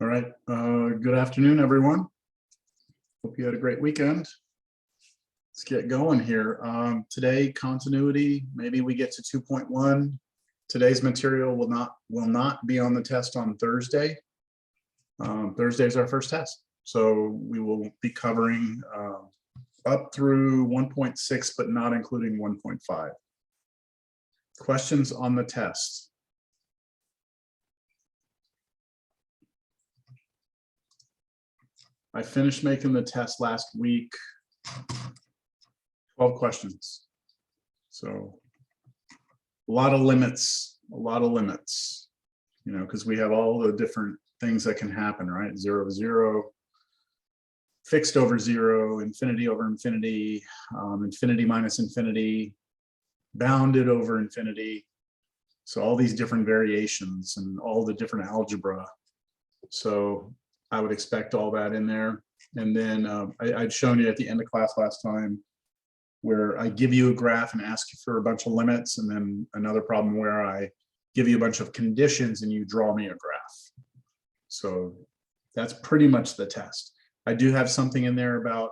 All right, good afternoon, everyone. Hope you had a great weekend. Let's get going here. Today, continuity, maybe we get to 2.1. Today's material will not be on the test on Thursday. Thursday is our first test. So we will be covering up through 1.6, but not including 1.5. Questions on the test? I finished making the test last week, 12 questions. So a lot of limits, you know, because we have all the different things that can happen, right? 0, 0, fixed over 0, infinity over infinity, infinity minus infinity, bounded over infinity. So all these different variations and all the different algebra. So I would expect all that in there. And then I'd shown you at the end of class last time where I give you a graph and ask you for a bunch of limits, and then another problem where I give you a bunch of conditions and you draw me a graph. So that's pretty much the test. I do have something in there about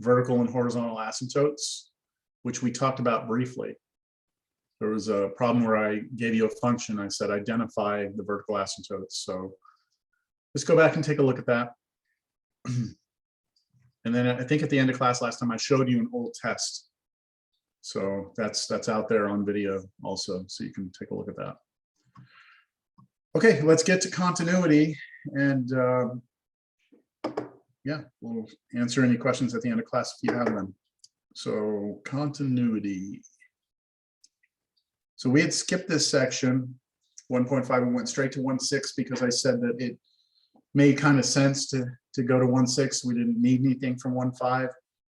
vertical and horizontal asymptotes, which we talked about briefly. There was a problem where I gave you a function. I said, identify the vertical asymptotes. So let's go back and take a look at that. And then I think at the end of class last time, I showed you an old test. So that's out there on video also, so you can take a look at that. Okay, let's get to continuity. And yeah, we'll answer any questions at the end of class if you have them. So continuity. So we had skipped this section, 1.5, and went straight to 1.6 because I said that it made kind of sense to go to 1.6. We didn't need anything from 1.5.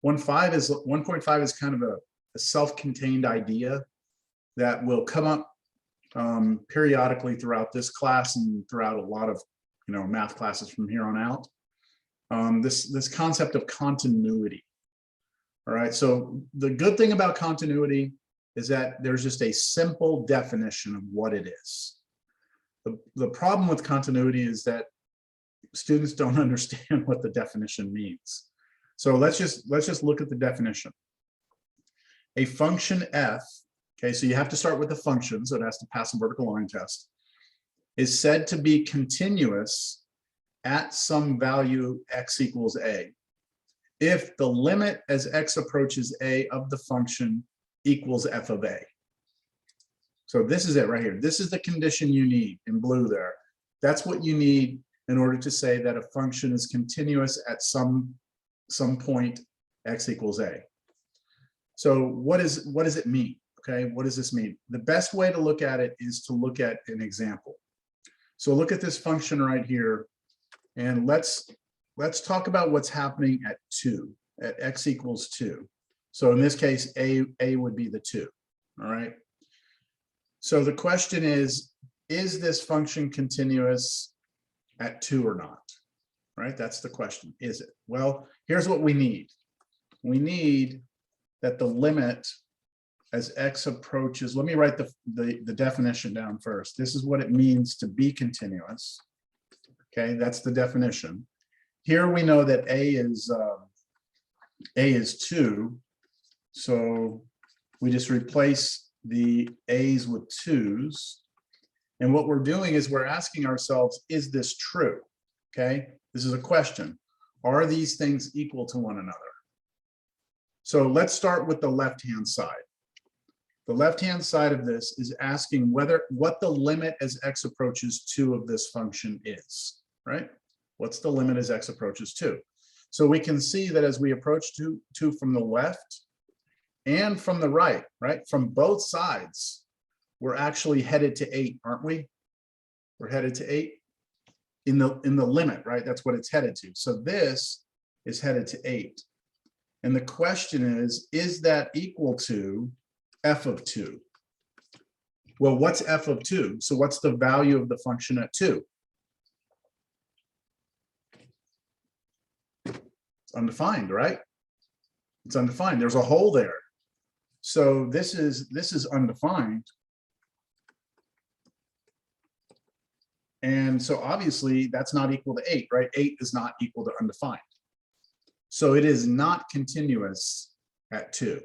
1.5 is kind of a self-contained idea that will come up periodically throughout this class and throughout a lot of math classes from here on out. This concept of continuity. All right, so the good thing about continuity is that there's just a simple definition of what it is. The problem with continuity is that students don't understand what the definition means. So let's just look at the definition. A function f, okay, so you have to start with the function, so it has to pass a vertical line test, is said to be continuous at some value x equals a if the limit as x approaches a of the function equals f of a. So this is it right here. This is the condition you need in blue there. That's what you need in order to say that a function is continuous at some point x equals a. So what does it mean? Okay, what does this mean? The best way to look at it is to look at an example. So look at this function right here, and let's talk about what's happening at 2, at x equals 2. So in this case, a would be the 2. All right. So the question is this function continuous at 2 or not? Right? That's the question. Is it? Well, here's what we need. We need that the limit as x approaches, let me write the definition down first. This is what it means to be continuous. Okay, that's the definition. Here we know that a is 2. So we just replace the a's with 2's. And what we're doing is we're asking ourselves, is this true? Okay, this is a question. Are these things equal to one another? So let's start with the left-hand side. The left-hand side of this is asking what the limit as x approaches 2 of this function is, right? What's the limit as x approaches 2? So we can see that as we approach 2 from the left and from the right, from both sides, we're actually headed to 8, aren't we? We're headed to 8 in the limit, right? That's what it's headed to. So this is headed to 8. And the question is that equal to f of 2? Well, what's f of 2? So what's the value of the function at 2? It's undefined, right? It's undefined. There's a hole there. So this is undefined. And so obviously that's not equal to 8, right? 8 is not equal to undefined. So it is not continuous at 2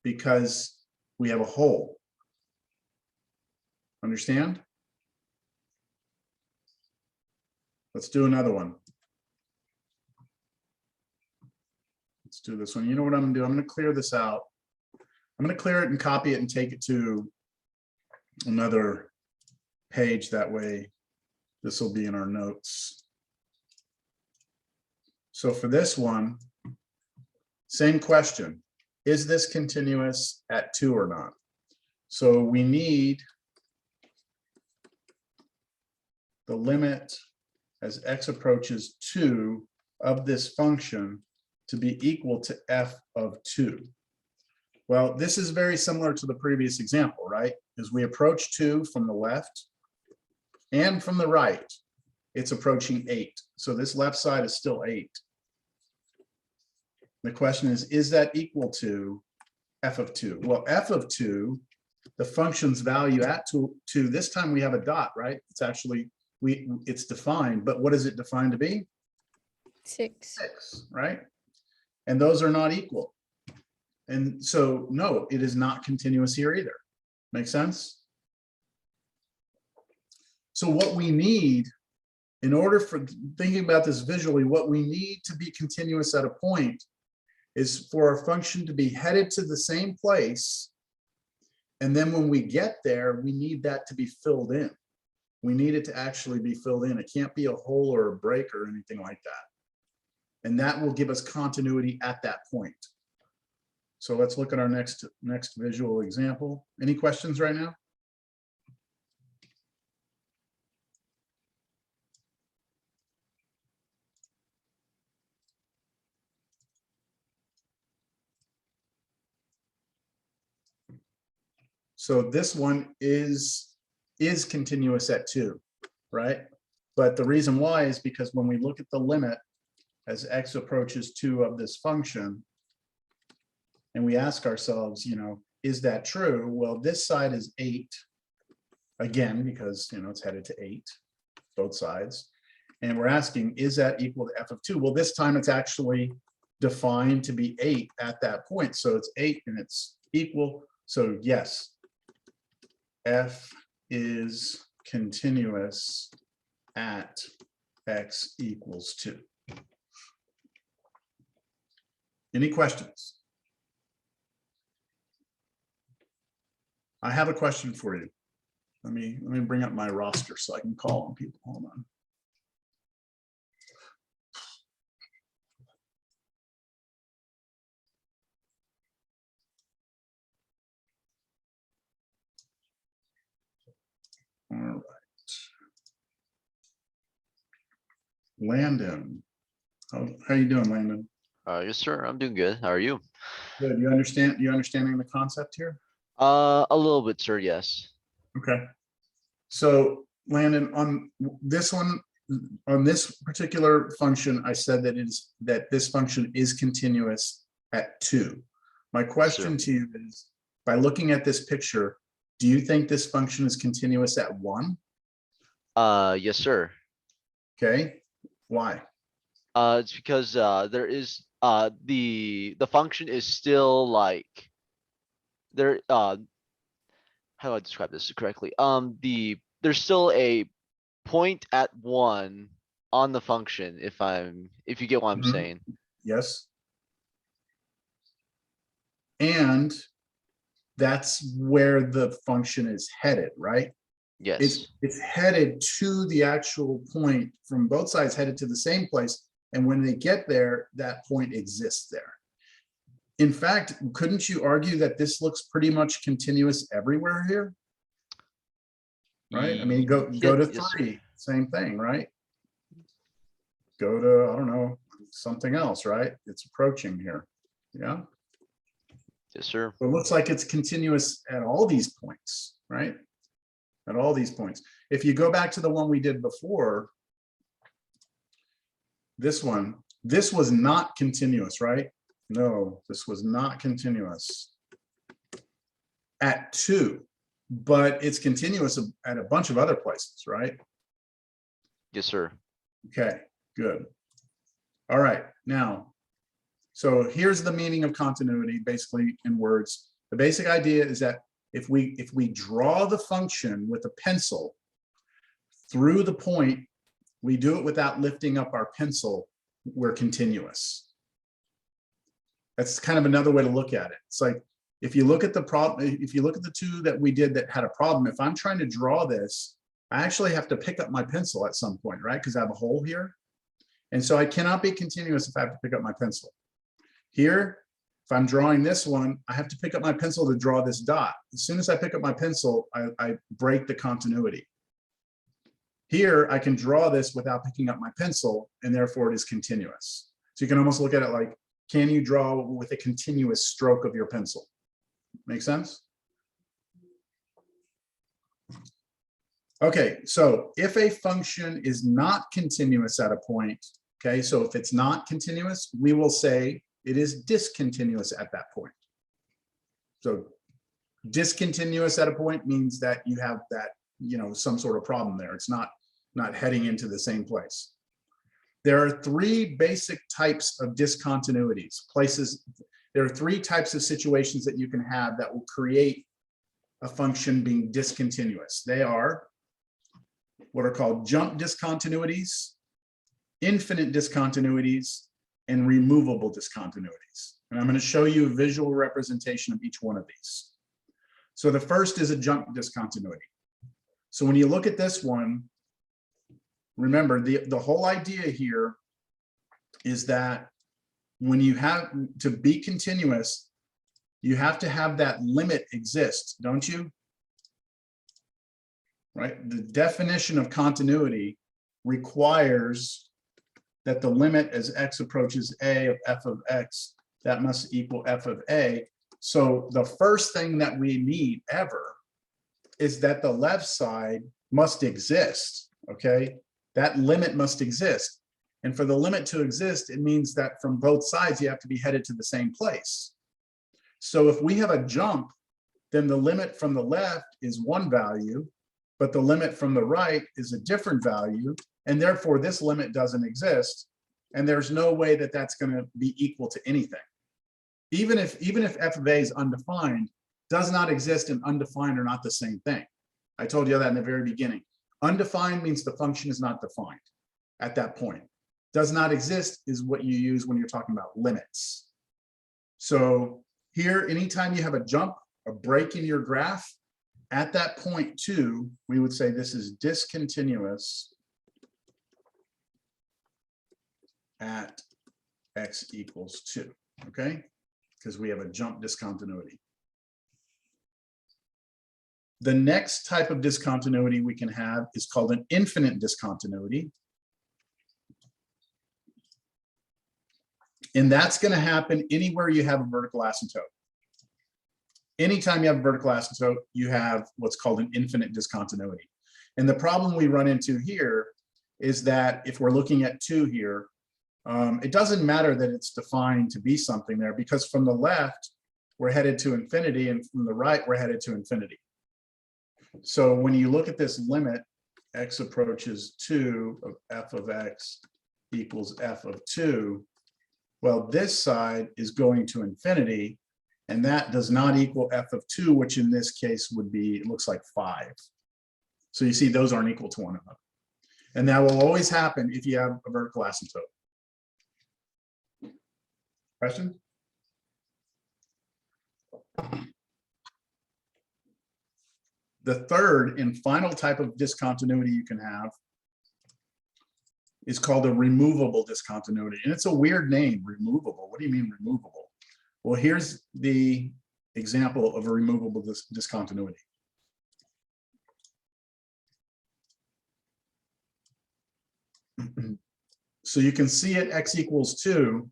because we have a hole. Understand? Let's do another one. Let's do this one. You know what I'm gonna do? I'm gonna clear this out. I'm gonna clear it and copy it and take it to another page. That way, this will be in our notes. So for this one, same question. Is this continuous at 2 or not? So we need the limit as x approaches 2 of this function to be equal to f of 2. Well, this is very similar to the previous example, right? As we approach 2 from the left and from the right, it's approaching 8. So this left side is still 8. The question is that equal to f of 2? Well, f of 2, the function's value at 2, this time we have a dot, right? It's actually, it's defined, but what is it defined to be? 6. 6, right? And those are not equal. And so, no, it is not continuous here either. Make sense? So what we need, in order for thinking about this visually, what we need to be continuous at a point is for our function to be headed to the same place. And then when we get there, we need that to be filled in. We need it to actually be filled in. It can't be a hole or a break or anything like that. And that will give us continuity at that point. So let's look at our next visual example. Any questions right now? So this one is continuous at 2, right? But the reason why is because when we look at the limit as x approaches 2 of this function, and we ask ourselves, you know, is that true? Well, this side is 8, again, because, you know, it's headed to 8, both sides. And we're asking, is that equal to f of 2? Well, this time it's actually defined to be 8 at that point. So it's 8 and it's equal. So yes, f is continuous at x equals 2. Any questions? I have a question for you. Let me bring up my roster so I can call on people. Hold on. All right. Landon. How you doing, Landon? Yes, sir. I'm doing good. How are you? Good. You understanding the concept here? A little bit, sir. Yes. Okay. So Landon, on this one, on this particular function, I said that this function is continuous at 2. My question to you is, by looking at this picture, do you think this function is continuous at 1? Yes, sir. Okay. Why? It's because there is the function is still like there how do I describe this correctly? There's still a point at 1 on the function, if you get what I'm Mhm. saying. Yes. And that's where the function is headed, right? Yes. It's headed to the actual point from both sides, headed to the same place. And when they get there, that point exists there. In fact, couldn't you argue that this looks pretty much continuous everywhere here? Right? I mean, go to Yes, 3, same thing, right? Go to, I don't know, something else, right? It's approaching here. Yeah. Yes, sir. So it looks like it's continuous at all these points, right? At all these points. If you go back to the one we did before, this one, this was not continuous, right? No, this was not continuous at 2, but it's continuous at a bunch of other places, right? Yes, sir. Okay, good. All right, now, so here's the meaning of continuity, basically in words. The basic idea is that if we draw the function with a pencil through the point, we do it without lifting up our pencil, we're continuous. That's kind of another way to look at it. It's like, if you look at the problem, if you look at the two that we did that had a problem, if I'm trying to draw this, I actually have to pick up my pencil at some point, right? Because I have a hole here. And so I cannot be continuous if I have to pick up my pencil. Here, if I'm drawing this one, I have to pick up my pencil to draw this dot. As soon as I pick up my pencil, I break the continuity. Here, I can draw this without picking up my pencil, and therefore it is continuous. So you can almost look at it like, can you draw with a continuous stroke of your pencil? Make sense? Okay, so if a function is not continuous at a point, okay, so if it's not continuous, we will say it is discontinuous at that point. So discontinuous at a point means that you have that, some sort of problem there. It's not heading into the same place. There are three basic types of discontinuities, there are three types of situations that you can have that will create a function being discontinuous. They are what are called jump discontinuities, infinite discontinuities, and removable discontinuities. And I'm going to show you a visual representation of each one of these. So the first is a jump discontinuity. So when you look at this one, remember the whole idea here is that when you have to be continuous, you have to have that limit exist, don't you? Right? The definition of continuity requires that the limit as x approaches a of f of x, that must equal f of a. So the first thing that we need ever is that the left side must exist, okay? That limit must exist. And for the limit to exist, it means that from both sides, you have to be headed to the same place. So if we have a jump, then the limit from the left is one value, but the limit from the right is a different value. And therefore this limit doesn't exist. And there's no way that that's going to be equal to anything. Even if f of a is undefined, does not exist and undefined are not the same thing. I told you that in the very beginning. Undefined means the function is not defined at that point. Does not exist is what you use when you're talking about limits. So here, anytime you have a jump, a break in your graph, at that point too, we would say this is discontinuous at x equals 2, okay? Because we have a jump discontinuity. The next type of discontinuity we can have is called an infinite discontinuity. And that's going to happen anywhere you have a vertical asymptote. Anytime you have a vertical asymptote, you have what's called an infinite discontinuity. And the problem we run into here is that if we're looking at 2 here, it doesn't matter that it's defined to be something there, because from the left, we're headed to infinity, and from the right, we're headed to infinity. So when you look at this limit, x approaches 2 of f of x equals f of 2, well, this side is going to infinity, and that does not equal f of 2, which in this case would be, it looks like 5. So you see those aren't equal to one another. And that will always happen if you have a vertical asymptote. Question? The third and final type of discontinuity you can have is called a removable discontinuity. And it's a weird name, removable. What do you mean removable? Well, here's the example of a removable discontinuity. So you can see at x equals 2,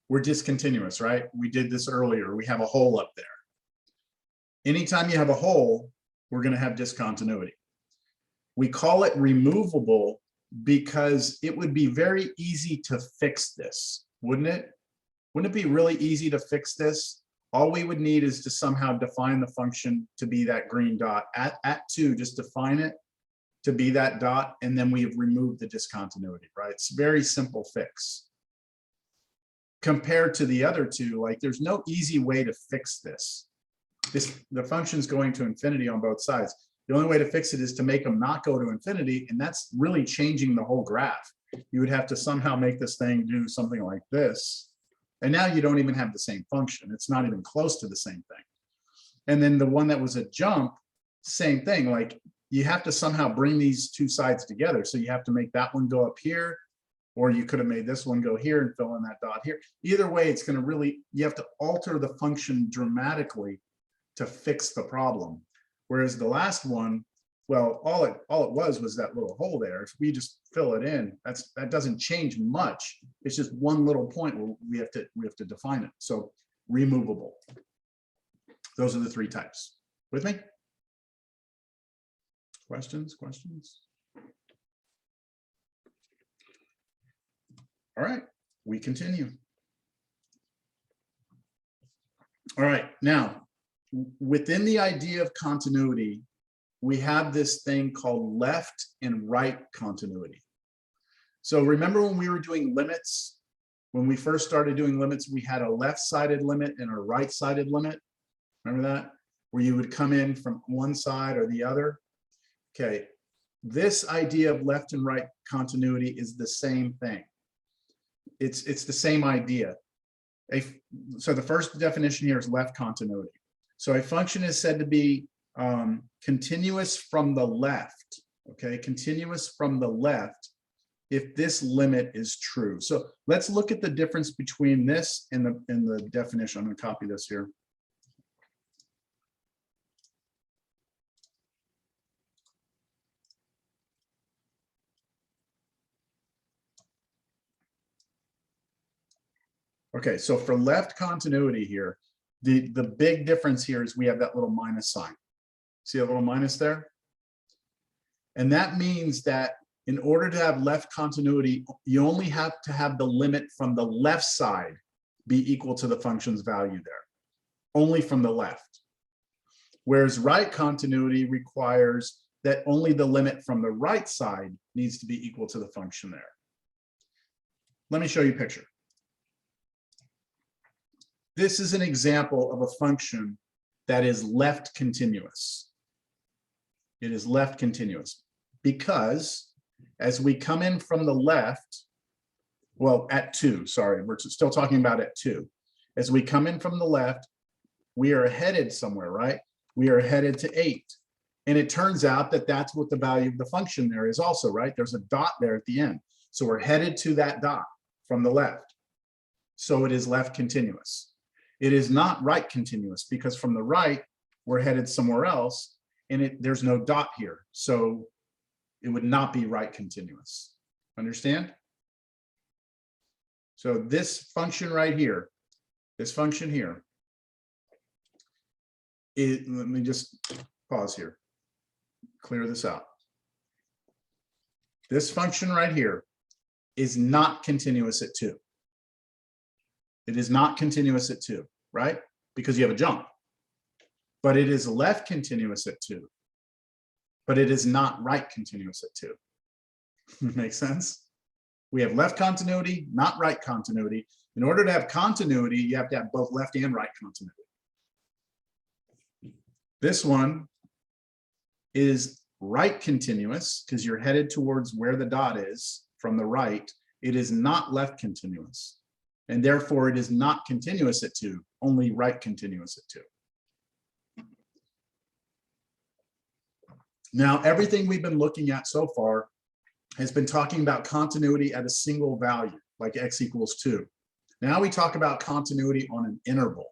we're discontinuous, right? We did this earlier. We have a hole up there. Anytime you have a hole, we're going to have discontinuity. We call it removable because it would be very easy to fix this, wouldn't it? Wouldn't it be really easy to fix this? All we would need is to somehow define the function to be that green dot at 2, just define it. to be that dot, and then we have removed the discontinuity, right? It's a very simple fix. Compared to the other two, like there's no easy way to fix this. The function's going to infinity on both sides. The only way to fix it is to make them not go to infinity, and that's really changing the whole graph. You would have to somehow make this thing do something like this. And now you don't even have the same function. It's not even close to the same thing. And then the one that was a jump, same thing. Like you have to somehow bring these two sides together. So you have to make that one go up here, or you could have made this one go here and fill in that dot here. Either way, it's going to really, you have to alter the function dramatically to fix the problem. Whereas the last one, well, all it was that little hole there. If we just fill it in, that doesn't change much. It's just one little point where we have to define it. So removable. Those are the three types. With me? Questions? All right, we continue. All right, now, within the idea of continuity, we have this thing called left and right continuity. So remember when we were doing limits, when we first started doing limits, we had a left-sided limit and a right-sided limit. Remember that? Where you would come in from one side or the other. Okay, this idea of left and right continuity is the same thing. It's the same idea. So the first definition here is left continuity. So a function is said to be continuous from the left, okay? Continuous from the left if this limit is true. So let's look at the difference between this and the definition. I'm going to copy this here. Okay, so for left continuity here, the big difference here is we have that little minus sign. See a little minus there? And that means that in order to have left continuity, you only have to have the limit from the left side be equal to the function's value there, only from the left. Whereas right continuity requires that only the limit from the right side needs to be equal to the function there. Let me show you a picture. This is an example of a function that is left continuous. It is left continuous because as we come in from the left, well, at 2, sorry, we're still talking about at 2. As we come in from the left, we are headed somewhere, right? We are headed to 8. And it turns out that that's what the value of the function there is also, right? There's a dot there at the end. So we're headed to that dot from the left. So it is left continuous. It is not right continuous because from the right, we're headed somewhere else and there's no dot here. So it would not be right continuous. Understand? So this function right here, this function here, let me just pause here, clear this out. This function right here is not continuous at 2. It is not continuous at 2, right? Because you have a jump. But it is left continuous at 2. But it is not right continuous at 2. Makes sense? We have left continuity, not right continuity. In order to have continuity, you have to have both left and right continuity. This one is right continuous because you're headed towards where the dot is from the right. It is not left continuous. And therefore, it is not continuous at 2, only right continuous at 2. Now, everything we've been looking at so far has been talking about continuity at a single value, like x equals 2. Now we talk about continuity on an interval.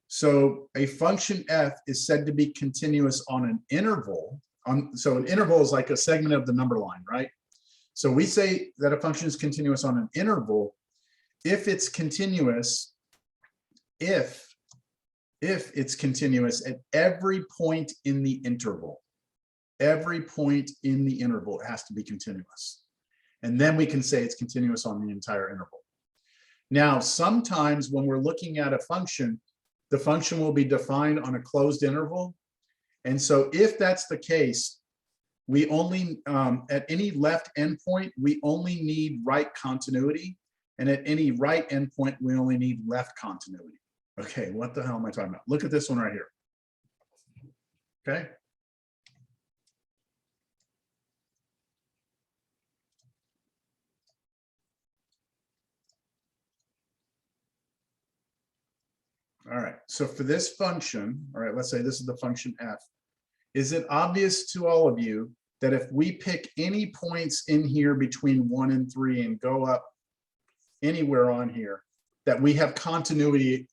So a function f is said to be continuous on an interval. So an interval is like a segment of the number line, right? So we say that a function is continuous on an interval if it's continuous, if it's continuous at every point in the interval. Every point in the interval has to be continuous. And then we can say it's continuous on the entire interval. Now, sometimes when we're looking at a function, the function will be defined on a closed interval. And so if that's the case, we only, at any left endpoint, we only need right continuity. And at any right endpoint, we only need left continuity. Okay, what the hell am I talking about? Look at this one right here. Okay. All right, so for this function, all right, let's say this is the function f. Is it obvious to all of you that if we pick any points in here between 1 and 3 and go up anywhere on here, that we have continuity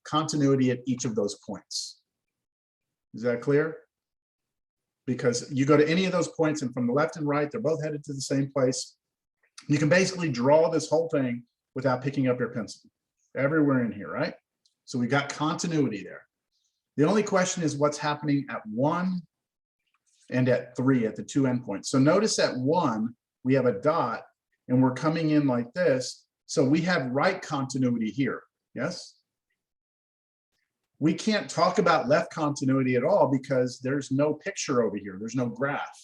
at each of those points? Is that clear? Because you go to any of those points and from the left and right, they're both headed to the same place. You can basically draw this whole thing without picking up your pencil everywhere in here, right? So we got continuity there. The only question is what's happening at 1 and at 3 at the two endpoints. So notice at 1, we have a dot and we're coming in like this. So we have right continuity here, yes? We can't talk about left continuity at all because there's no picture over here. There's no graph.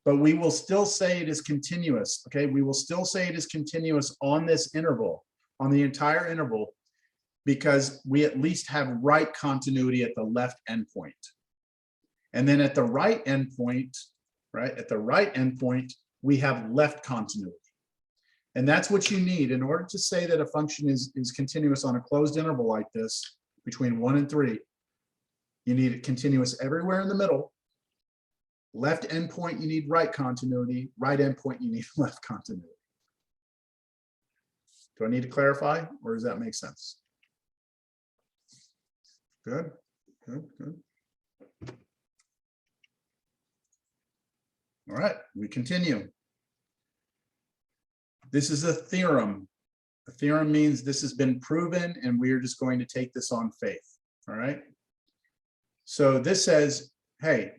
But we will still say it is continuous, okay? We will still say it is continuous on this interval, on the entire interval, because we at least have right continuity at the left endpoint. And then at the right endpoint, right, at the right endpoint, we have left continuity. And that's what you need in order to say that a function is continuous on a closed interval like this, between 1 and 3. You need it continuous everywhere in the middle. Left endpoint, you need right continuity. Right endpoint, you need left continuity. Do I need to clarify, or does that make sense? Good, good, good. All right, we continue. This is a theorem. A theorem means this has been proven and we are just going to take this on faith. All right. So this says, hey,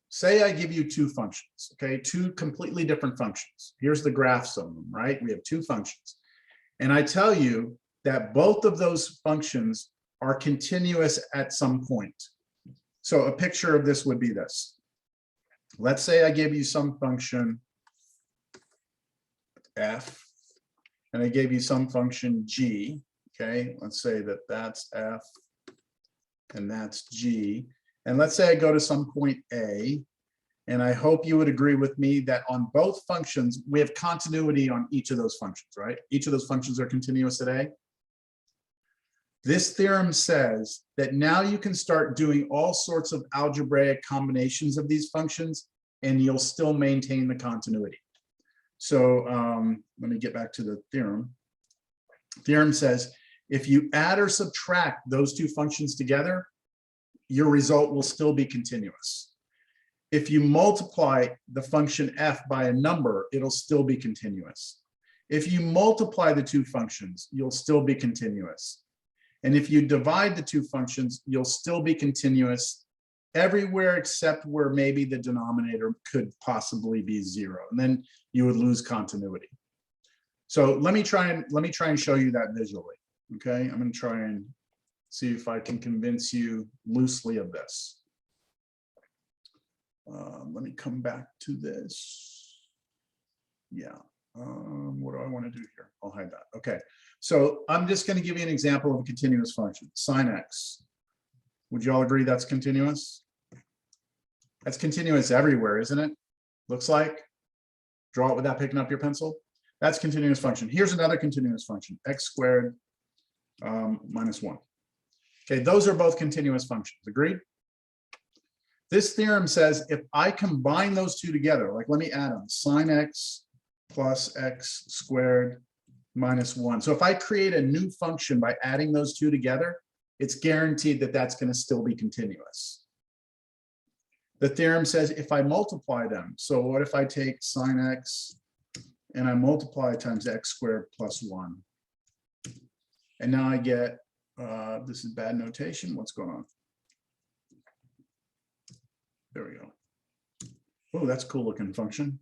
say I give you two functions, okay, two completely different functions. Here's the graphs of them, right? We have two functions. And I tell you that both of those functions are continuous at some point. So a picture of this would be this. Let's say I give you some function f, and I gave you some function g, okay? Let's say that that's f, and that's g. And let's say I go to some point a, and I hope you would agree with me that on both functions, we have continuity on each of those functions, right? Each of those functions are continuous at a. This theorem says that now you can start doing all sorts of algebraic combinations of these functions and you'll still maintain the continuity. So let me get back to the theorem. Theorem says if you add or subtract those two functions together, your result will still be continuous. If you multiply the function f by a number, it'll still be continuous. If you multiply the two functions, you'll still be continuous. And if you divide the two functions, you'll still be continuous everywhere except where maybe the denominator could possibly be 0, and then you would lose continuity. So let me try and show you that visually. Okay, I'm going to try and see if I can convince you loosely of this. Let me come back to this. Yeah. What do I want to do here? I'll hide that. Okay, so I'm just going to give you an example of a continuous function, sine x. Would you all agree that's continuous? That's continuous everywhere, isn't it? Looks like. Draw it without picking up your pencil. That's continuous function. Here's another continuous function, x squared minus 1. Okay, those are both continuous functions. Agreed? This theorem says if I combine those two together, like let me add them, sine x plus x squared minus 1. So if I create a new function by adding those two together, it's guaranteed that that's going to still be continuous. The theorem says if I multiply them, so what if I take sine x and I multiply times x squared plus 1? And now I get, this is bad notation, what's going on? There we go. Oh, that's a cool looking function.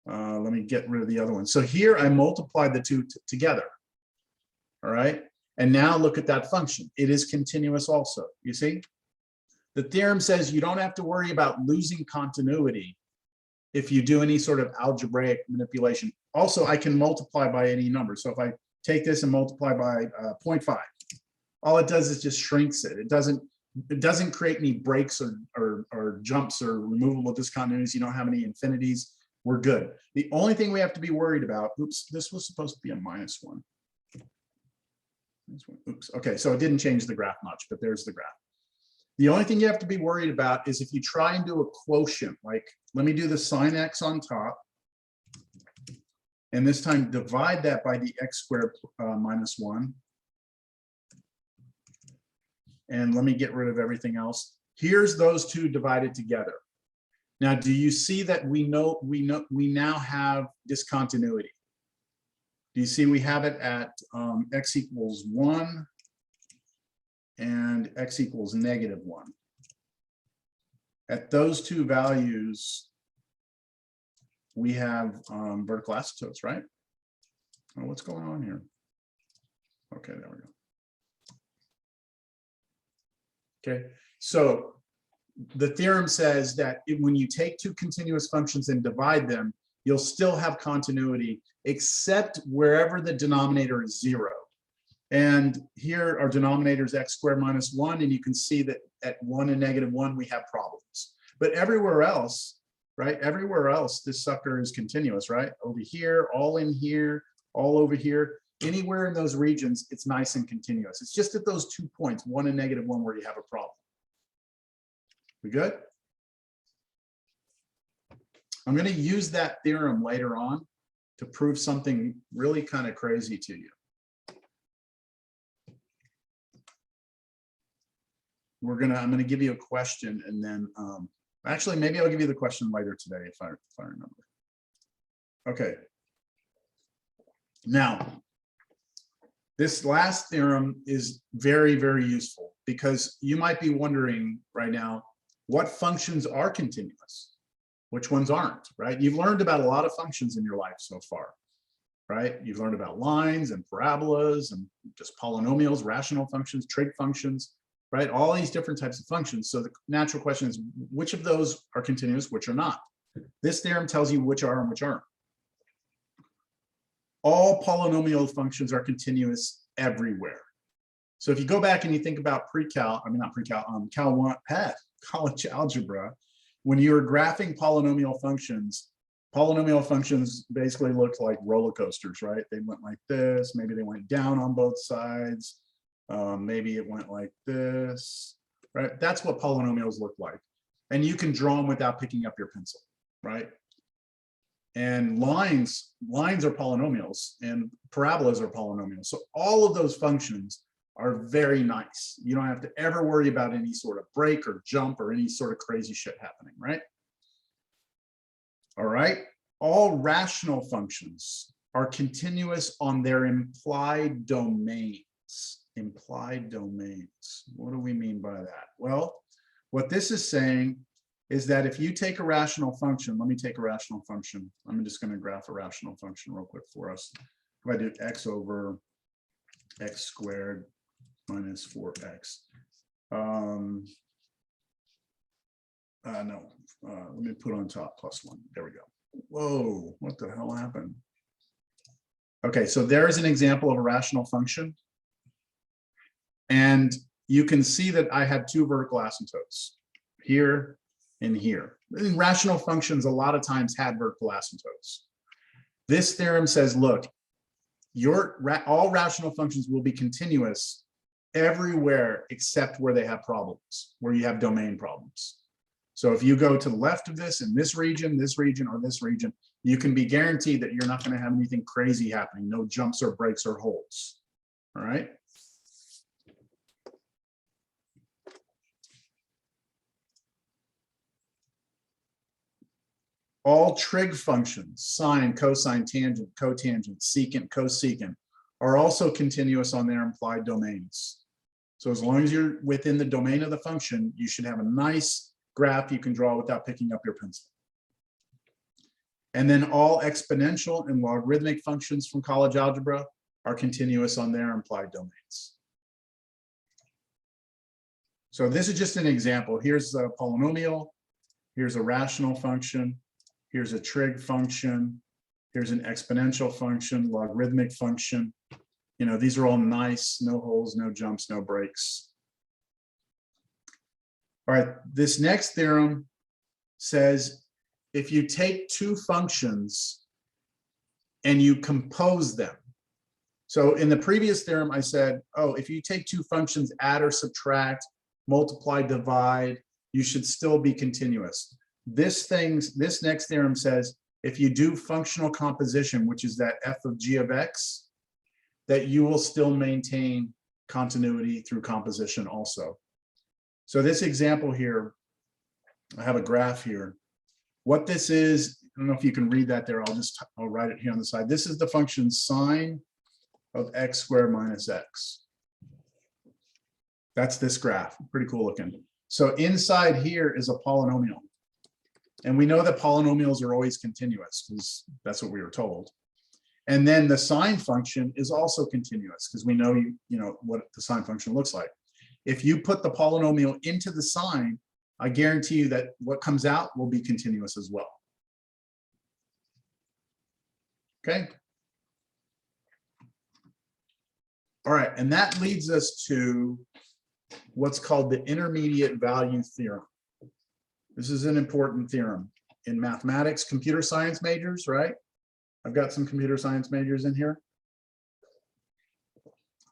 Let me get rid of the other one. So here I multiplied the two together. All right. And now look at that function. It is continuous also. You see? The theorem says you don't have to worry about losing continuity if you do any sort of algebraic manipulation. Also, I can multiply by any number. So if I take this and multiply by 0.5, all it does is just shrinks it. It doesn't create any breaks or jumps or removable discontinuities. You don't have any infinities. We're good. The only thing we have to be worried about, oops, this was supposed to be a -1. Oops, okay, so it didn't change the graph much, but there's the graph. The only thing you have to be worried about is if you try and do a quotient, like let me do the sine x on top, and this time divide that by the x squared -1. And let me get rid of everything else. Here's those two divided together. Now, do you see that we now have discontinuity? Do you see we have it at x equals 1 and x equals -1? At those two values, we have vertical asymptotes, right? Oh, what's going on here? Okay, there we go. Okay, so the theorem says that when you take two continuous functions and divide them, you'll still have continuity, except wherever the denominator is 0. And here our denominator is x squared -1, and you can see that at 1 and -1, we have problems. But everywhere else, right? Everywhere else, this sucker is continuous, right? Over here, all in here, all over here. Anywhere in those regions, it's nice and continuous. It's just at those 2 points, 1 and -1, where you have a problem. We good? I'm going to use that theorem later on to prove something really kind of crazy to you. I'm going to give you a question, and then actually maybe I'll give you the question later today if I remember. Okay. Now, this last theorem is very, very useful because you might be wondering right now, what functions are continuous? Which ones aren't, right? You've learned about a lot of functions in your life so far, right? You've learned about lines and parabolas and just polynomials, rational functions, trig functions, right? All these different types of functions. So the natural question is, which of those are continuous, which are not? This theorem tells you which are and which aren't. All polynomial functions are continuous everywhere. So if you go back and you think about pre-cal, I mean, not pre-cal, Cal 1, college algebra, when you were graphing polynomial functions basically looked like roller coasters, right? They went like this, maybe they went down on both sides, maybe it went like this, right? That's what polynomials look like. And you can draw them without picking up your pencil, right? And lines are polynomials and parabolas are polynomials. So all of those functions are very nice. You don't have to ever worry about any sort of break or jump or any sort of crazy shit happening, right? All right. All rational functions are continuous on their implied domains. Implied domains. What do we mean by that? Well, what this is saying is that if you take a rational function, let me take a rational function. I'm just going to graph a rational function real quick for us. If I do x over x squared minus 4x. Let me put on top +1. There we go. Whoa, what the hell happened? Okay, so there is an example of a rational function. And you can see that I have two vertical asymptotes, here and here. And rational functions a lot of times had vertical asymptotes. This theorem says, look, all rational functions will be continuous everywhere except where they have problems, where you have domain problems. So if you go to the left of this in this region, or this region, you can be guaranteed that you're not going to have anything crazy happening, no jumps or breaks or holds. All right. All trig functions, sine, cosine, tangent, cotangent, secant, cosecant, are also continuous on their implied domains. So as long as you're within the domain of the function, you should have a nice graph you can draw without picking up your pencil. And then all exponential and logarithmic functions from college algebra are continuous on their implied domains. So this is just an example. Here's a polynomial. Here's a rational function. Here's a trig function. Here's an exponential function, logarithmic function. You know, these are all nice, no holes, no jumps, no breaks. All right, this next theorem says if you take two functions and you compose them. So in the previous theorem, I said, oh, if you take two functions, add or subtract, multiply, divide, you should still be continuous. This next theorem says, if you do functional composition, which is that f of g of x, that you will still maintain continuity through composition also. So this example here, I have a graph here. What this is, I don't know if you can read that there. I'll write it here on the side. This is the function sine of x squared minus x. That's this graph, pretty cool looking. So inside here is a polynomial. And we know that polynomials are always continuous because that's what we were told. And then the sine function is also continuous because we know you know what the sine function looks like. If you put the polynomial into the sine, I guarantee you that what comes out will be continuous as well. Okay. All right, and that leads us to what's called the intermediate value theorem. This is an important theorem in mathematics, computer science majors, right? I've got some computer science majors in here.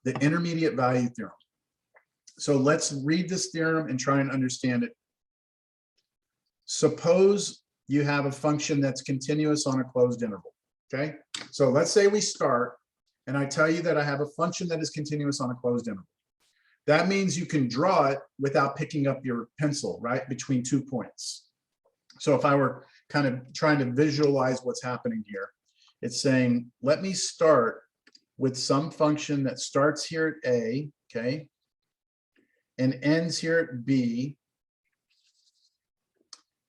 The intermediate value theorem. So let's read this theorem and try and understand it. Suppose you have a function that's continuous on a closed interval, okay? So let's say we start and I tell you that I have a function that is continuous on a closed interval. That means you can draw it without picking up your pencil, right, between 2 points. So if I were kind of trying to visualize what's happening here, it's saying, let me start with some function that starts here at A, okay, and ends here at B,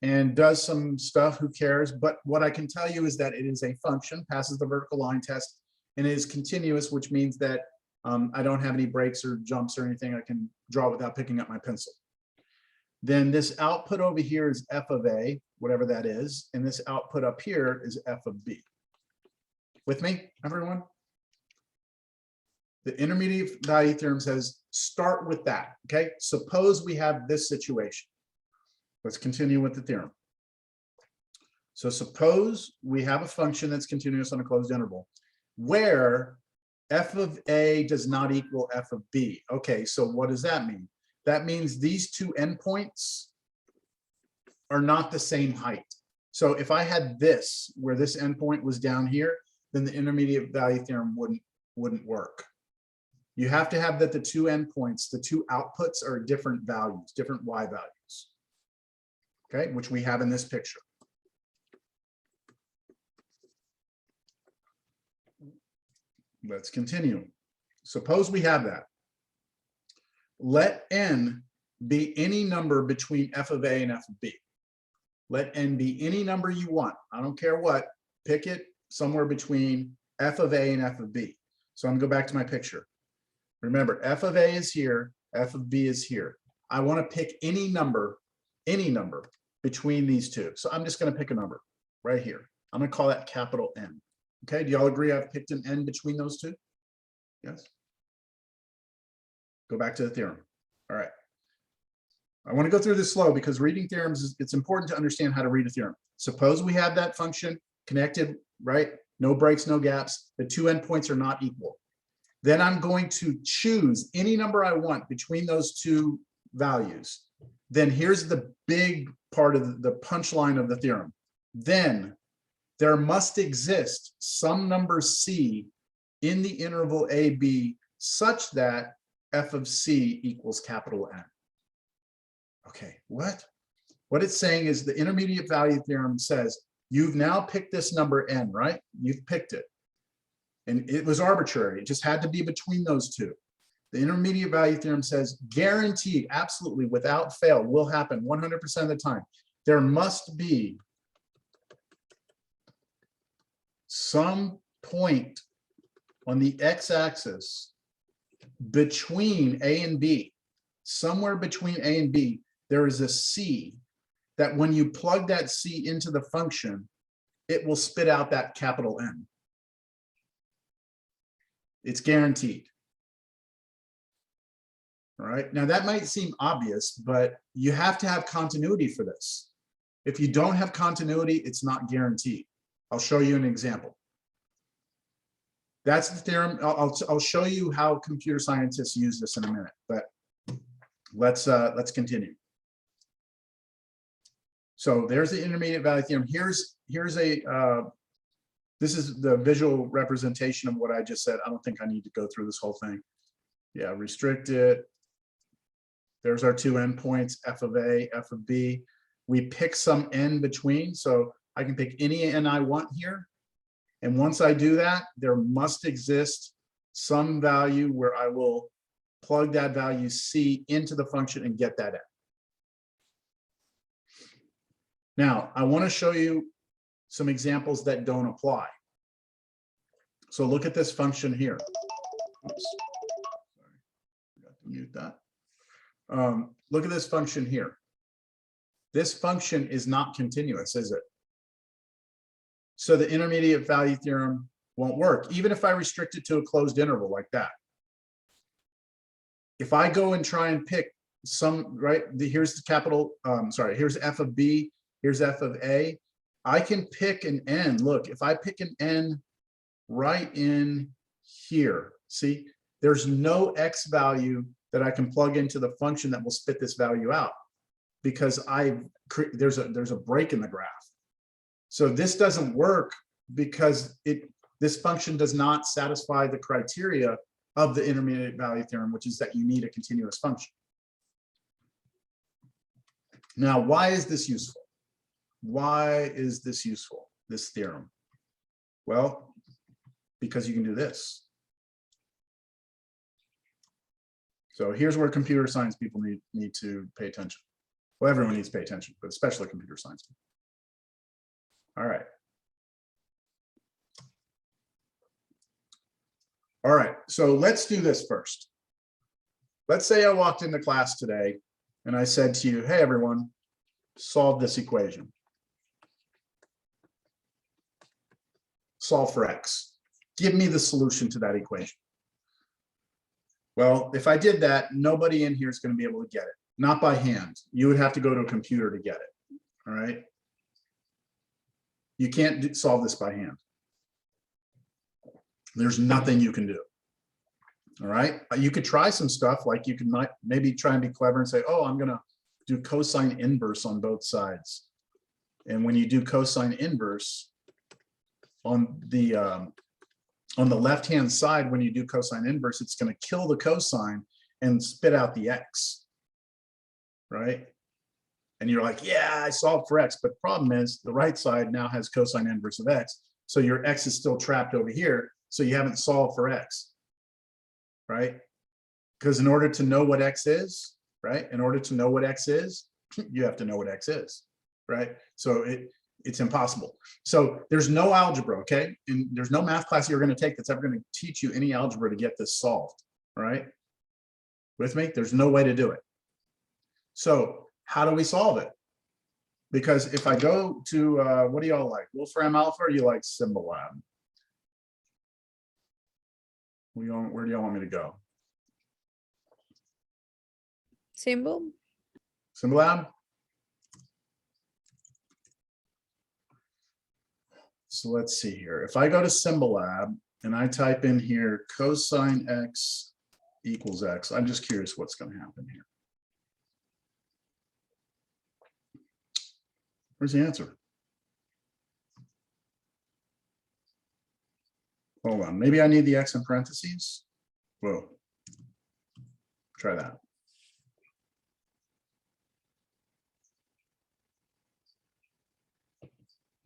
and does some stuff, who cares? But what I can tell you is that it is a function, passes the vertical line test, and it is continuous, which means that I don't have any breaks or jumps or anything. I can draw without picking up my pencil. Then this output over here is f of A, whatever that is, and this output up here is f of B. With me, everyone? The intermediate value theorem says start with that, okay? Suppose we have this situation. Let's continue with the theorem. So suppose we have a function that's continuous on a closed interval where f of A does not equal f of B. Okay, so what does that mean? That means these two endpoints are not the same height. So if I had this, where this endpoint was down here, then the intermediate value theorem wouldn't work. You have to have that the two endpoints, the two outputs are different values, different y values. Okay, which we have in this picture. Let's continue. Suppose we have that. Let n be any number between f of A and f of B. Let n be any number you want. I don't care what. Pick it somewhere between f of A and f of B. So I'm going to go back to my picture. Remember, f of A is here, f of B is here. I want to pick any number between these two. So I'm just going to pick a number right here. I'm going to call that capital N. Okay, do y'all agree I've picked an N between those two? Yes. Go back to the theorem. All right. I want to go through this slow because reading theorems, it's important to understand how to read a theorem. Suppose we have that function connected, right? No breaks, no gaps. The two endpoints are not equal. Then I'm going to choose any number I want between those two values. Then here's the big part of the punchline of the theorem. Then there must exist some number C in the interval AB such that f of C equals capital N. Okay, what? What it's saying is the intermediate value theorem says you've now picked this number N, right? You've picked it. And it was arbitrary. It just had to be between those two. The intermediate value theorem says guaranteed, absolutely, without fail, will happen 100% of the time. There must be some point on the x-axis between A and B, somewhere between A and B, there is a C that when you plug that C into the function, it will spit out that capital N. It's guaranteed. All right, now that might seem obvious, but you have to have continuity for this. If you don't have continuity, it's not guaranteed. I'll show you an example. That's the theorem. I'll show you how computer scientists use this in a minute, but let's continue. So there's the intermediate value theorem. Here's a this is the visual representation of what I just said. I don't think I need to go through this whole thing. Yeah, restrict it. There's our two endpoints, f of a, f of b. We pick some n between, so I can pick any n I want here. And once I do that, there must exist some value where I will plug that value c into the function and get that n. Now, I want to show you some examples that don't apply. So look at this function here. Oops. Sorry, forgot to mute that. Look at this function here. This function is not continuous, is it? So the intermediate value theorem won't work, even if I restrict it to a closed interval like that. If I go and try and pick some, right, here's the capital, here's f of b, here's f of a. I can pick an n. Look, if I pick an n right in here, see, there's no x value that I can plug into the function that will spit this value out because there's a break in the graph. So this doesn't work because this function does not satisfy the criteria of the intermediate value theorem, which is that you need a continuous function. Now, why is this useful? Why is this useful, this theorem? Well, because you can do this. So here's where computer science people need to pay attention. Well, everyone needs to pay attention, but especially computer science people. All right. All right, so let's do this first. Let's say I walked into class today and I said to you, hey, everyone, solve this equation. Solve for x. Give me the solution to that equation. Well, if I did that, nobody in here is going to be able to get it. Not by hand. You would have to go to a computer to get it. All right. You can't solve this by hand. There's nothing you can do. All right. You could try some stuff, like you could maybe try and be clever and say, oh, I'm going to do cosine inverse on both sides. And when you do cosine inverse on the left-hand side, when you do cosine inverse, it's going to kill the cosine and spit out the x, right? And you're like, yeah, I solved for x. But the problem is the right side now has cosine inverse of x. So your x is still trapped over here. So you haven't solved for x, right? Because in order to know what x is, right? In order to know what x is, you have to know what x is, right? So it's impossible. So there's no algebra, okay? And there's no math class you're going to take that's ever going to teach you any algebra to get this solved, all right? With me? There's no way to do it. So how do we solve it? Because if I go to, what do y'all like? Wolfram Alpha, or you like Symbolab? Where do y'all want me to go? Symbolab? So let's see here. If I go to Symbolab and I type in here cosine x equals x, I'm just curious what's going to happen here. Where's the answer? Hold on, maybe I need the x in parentheses. Whoa, try that.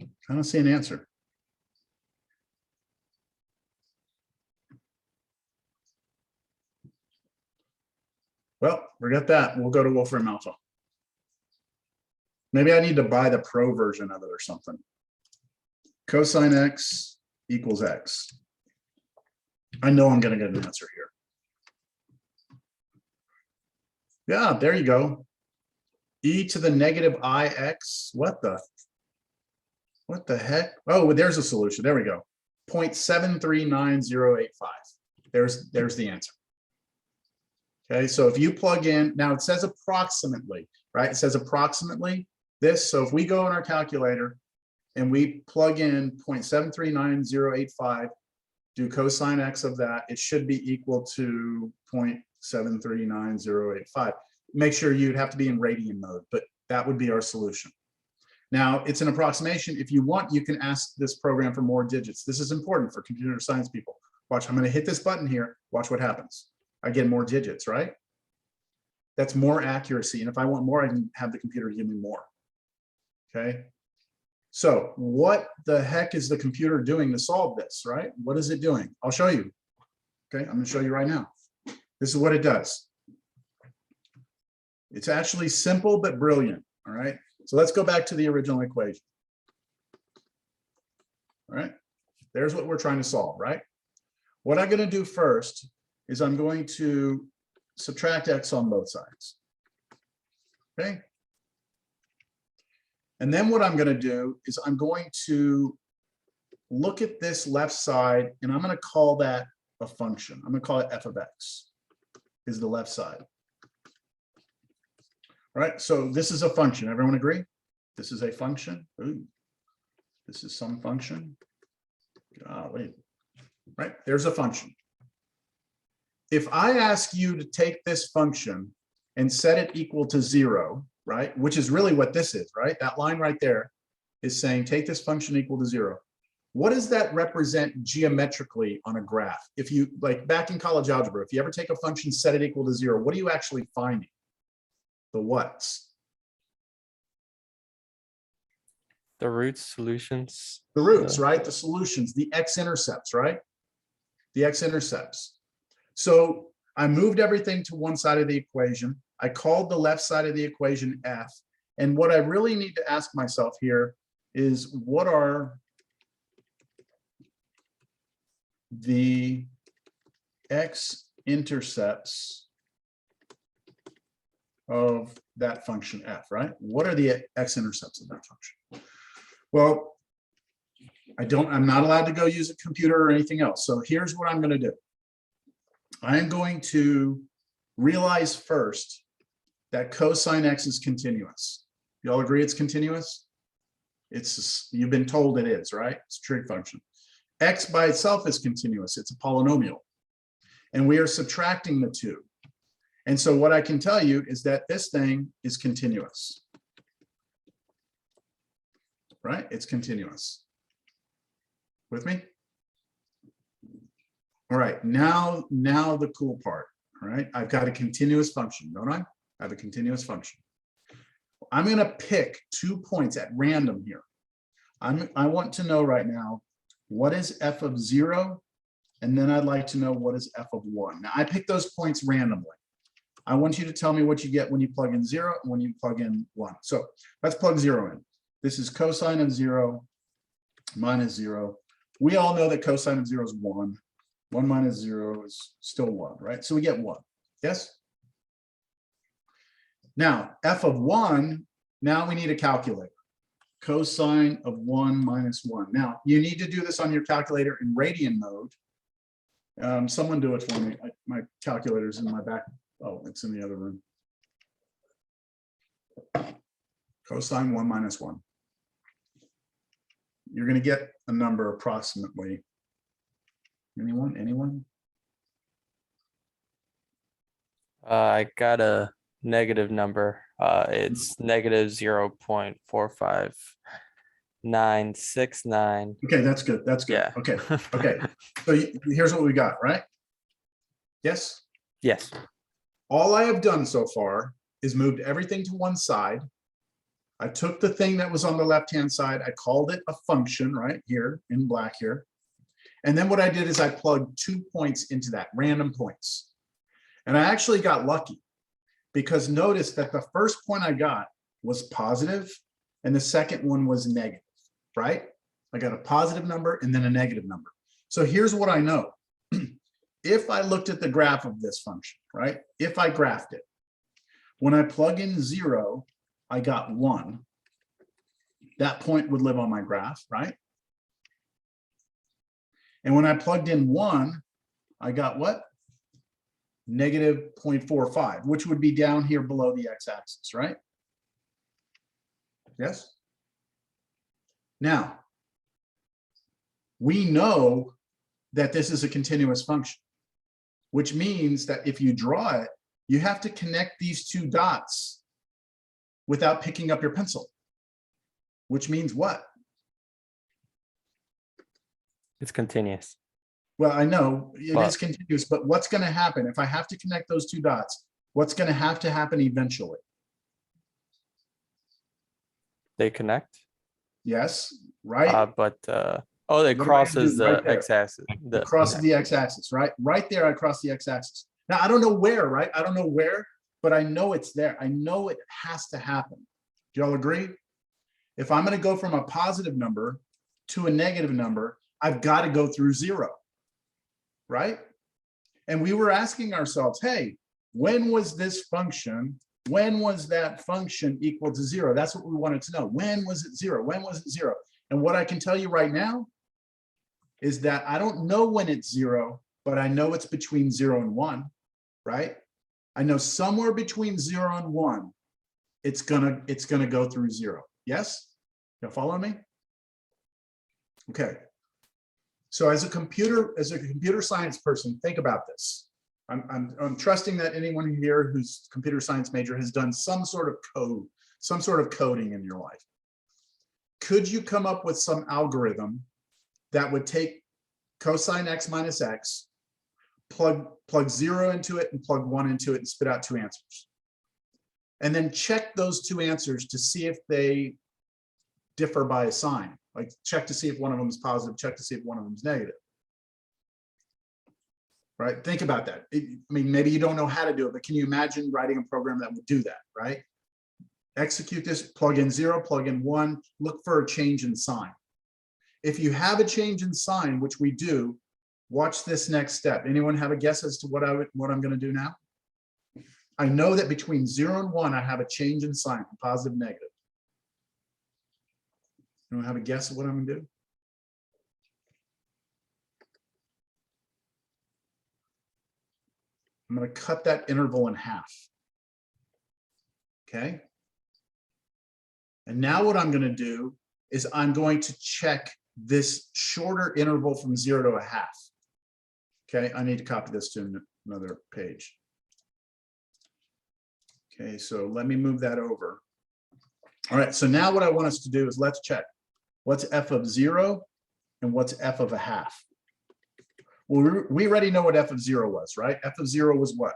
I don't see an answer. Well, forget that. We'll go to Wolfram Alpha. Maybe I need to buy the pro version of it or something. Cosine x equals x. I know I'm going to get an answer here. Yeah, there you go. E to the negative ix. What the? What the heck? Oh, well, there's a solution. There we go. 0.739085. There's the answer. Okay, so if you plug in, now it says approximately, right? It says approximately this. So if we go in our calculator and we plug in 0.739085, do cosine x of that, it should be equal to 0.739085. Make sure you'd have to be in radian mode, but that would be our solution. Now, it's an approximation. If you want, you can ask this program for more digits. This is important for computer science people. Watch, I'm going to hit this button here. Watch what happens. I get more digits, right? That's more accuracy. And if I want more, I can have the computer give me more. Okay. So what the heck is the computer doing to solve this, right? What is it doing? I'll show you. Okay, I'm going to show you right now. This is what it does. It's actually simple but brilliant. All right. So let's go back to the original equation. All right. There's what we're trying to solve, right? What I'm going to do first is I'm going to subtract x on both sides. Okay. And then what I'm going to do is I'm going to look at this left side and I'm going to call that a function. I'm going to call it f of x is the left side. All right, so this is a function. Everyone agree? This is a function. Ooh, this is some function. Wait, right? There's a function. If I ask you to take this function and set it equal to 0, right? Which is really what this is, right? That line right there is saying take this function equal to 0. What does that represent geometrically on a graph? If you, like back in college algebra, if you ever take a function, set it equal to 0, what are you actually finding? The what's? The roots, solutions. The roots, right? The solutions, the x-intercepts, right? The x-intercepts. So I moved everything to one side of the equation. I called the left side of the equation f. And what I really need to ask myself here is what are the x-intercepts of that function f, right? What are the x-intercepts of that function? Well, I'm not allowed to go use a computer or anything else. So here's what I'm going to do. I am going to realize first that cosine x is continuous. You all agree it's continuous? You've been told it is, right? It's a trig function. X by itself is continuous. It's a polynomial. And we are subtracting the two. And so what I can tell you is that this thing is continuous. Right? It's continuous. With me? All right, now the cool part. All right, I've got a continuous function, don't I? I have a continuous function. I'm going to pick 2 points at random here. I want to know right now, what is f of 0? And then I'd like to know what is f of 1. Now, I pick those points randomly. I want you to tell me what you get when you plug in 0 and when you plug in 1. So let's plug 0 in. This is cosine of 0 minus 0. We all know that cosine of 0 is 1. 1 minus 0 is still 1, right? So we get 1. Yes? Now, f of 1, now we need a calculator. Cosine of 1 minus 1. Now, you need to do this on your calculator in radian mode. Someone do it for me. My calculator's in my back. Oh, it's in the other room. Cosine 1 minus 1. You're going to get a number approximately. Anyone? I got a negative number. It's negative 0.45969. Okay, that's good. That's good. Yeah. Okay. Okay. So here's what we got, right? Yes. Yes. All I have done so far is moved everything to one side. I took the thing that was on the left-hand side. I called it a function right here in black here. And then what I did is I plugged 2 points into that, random points. And I actually got lucky because notice that the first point I got was positive and the second one was negative, right? I got a positive number and then a negative number. So here's what I know. If I looked at the graph of this function, right? If I graphed it, when I plug in 0, I got 1. that point would live on my graph, right? And when I plugged in 1, I got what? Negative 0.45, which would be down here below the x-axis, right? Yes? Now, we know that this is a continuous function, which means that if you draw it, you have to connect these two dots without picking up your pencil, which means what? It's continuous. Well, I know it Well- is continuous, but what's going to happen if I have to connect those two dots? What's going to happen eventually? They connect, Yes, right? but oh, it What am I gonna crosses do the right there? x-axis. It crosses the x-axis, right? Right there, I cross the x-axis. Now, I don't know where, right? I don't know where, but I know it's there. I know it has to happen. Do y'all agree? If I'm going to go from a positive number to a negative number, I've got to go through 0, right? And we were asking ourselves, hey, when was this function, when was that function equal to 0? That's what we wanted to know. When was it 0? When was it 0? And what I can tell you right now is that I don't know when it's 0, but I know it's between 0 and 1, right? I know somewhere between 0 and 1, it's gonna go through 0. Yes? You follow me? Okay. So as a computer science person, think about this. I'm trusting that anyone here who's computer science major has done some sort of code, some sort of coding in your life. Could you come up with some algorithm that would take cosine x minus x, plug 0 into it and plug 1 into it and spit out 2 answers? And then check those 2 answers to see if they differ by a sign. Like check to see if one of them is positive, check to see if one of them is negative. Right? Think about that. I mean, maybe you don't know how to do it, but can you imagine writing a program that would do that, right? Execute this, plug in 0, plug in 1, look for a change in sign. If you have a change in sign, which we do, watch this next step. Anyone have a guess as to what I'm going to do now? I know that between 0 and 1, I have a change in sign, from positive, negative. Anyone have a guess of what I'm going to do? I'm going to cut that interval in half. Okay. And now what I'm going to do is I'm going to check this shorter interval from 0 to a half. Okay, I need to copy this to another page. Okay, so let me move that over. All right, so now what I want us to do is let's check. What's f of 0 and what's f of a half? Well, we already know what f of 0 was, right? F of 0 was what?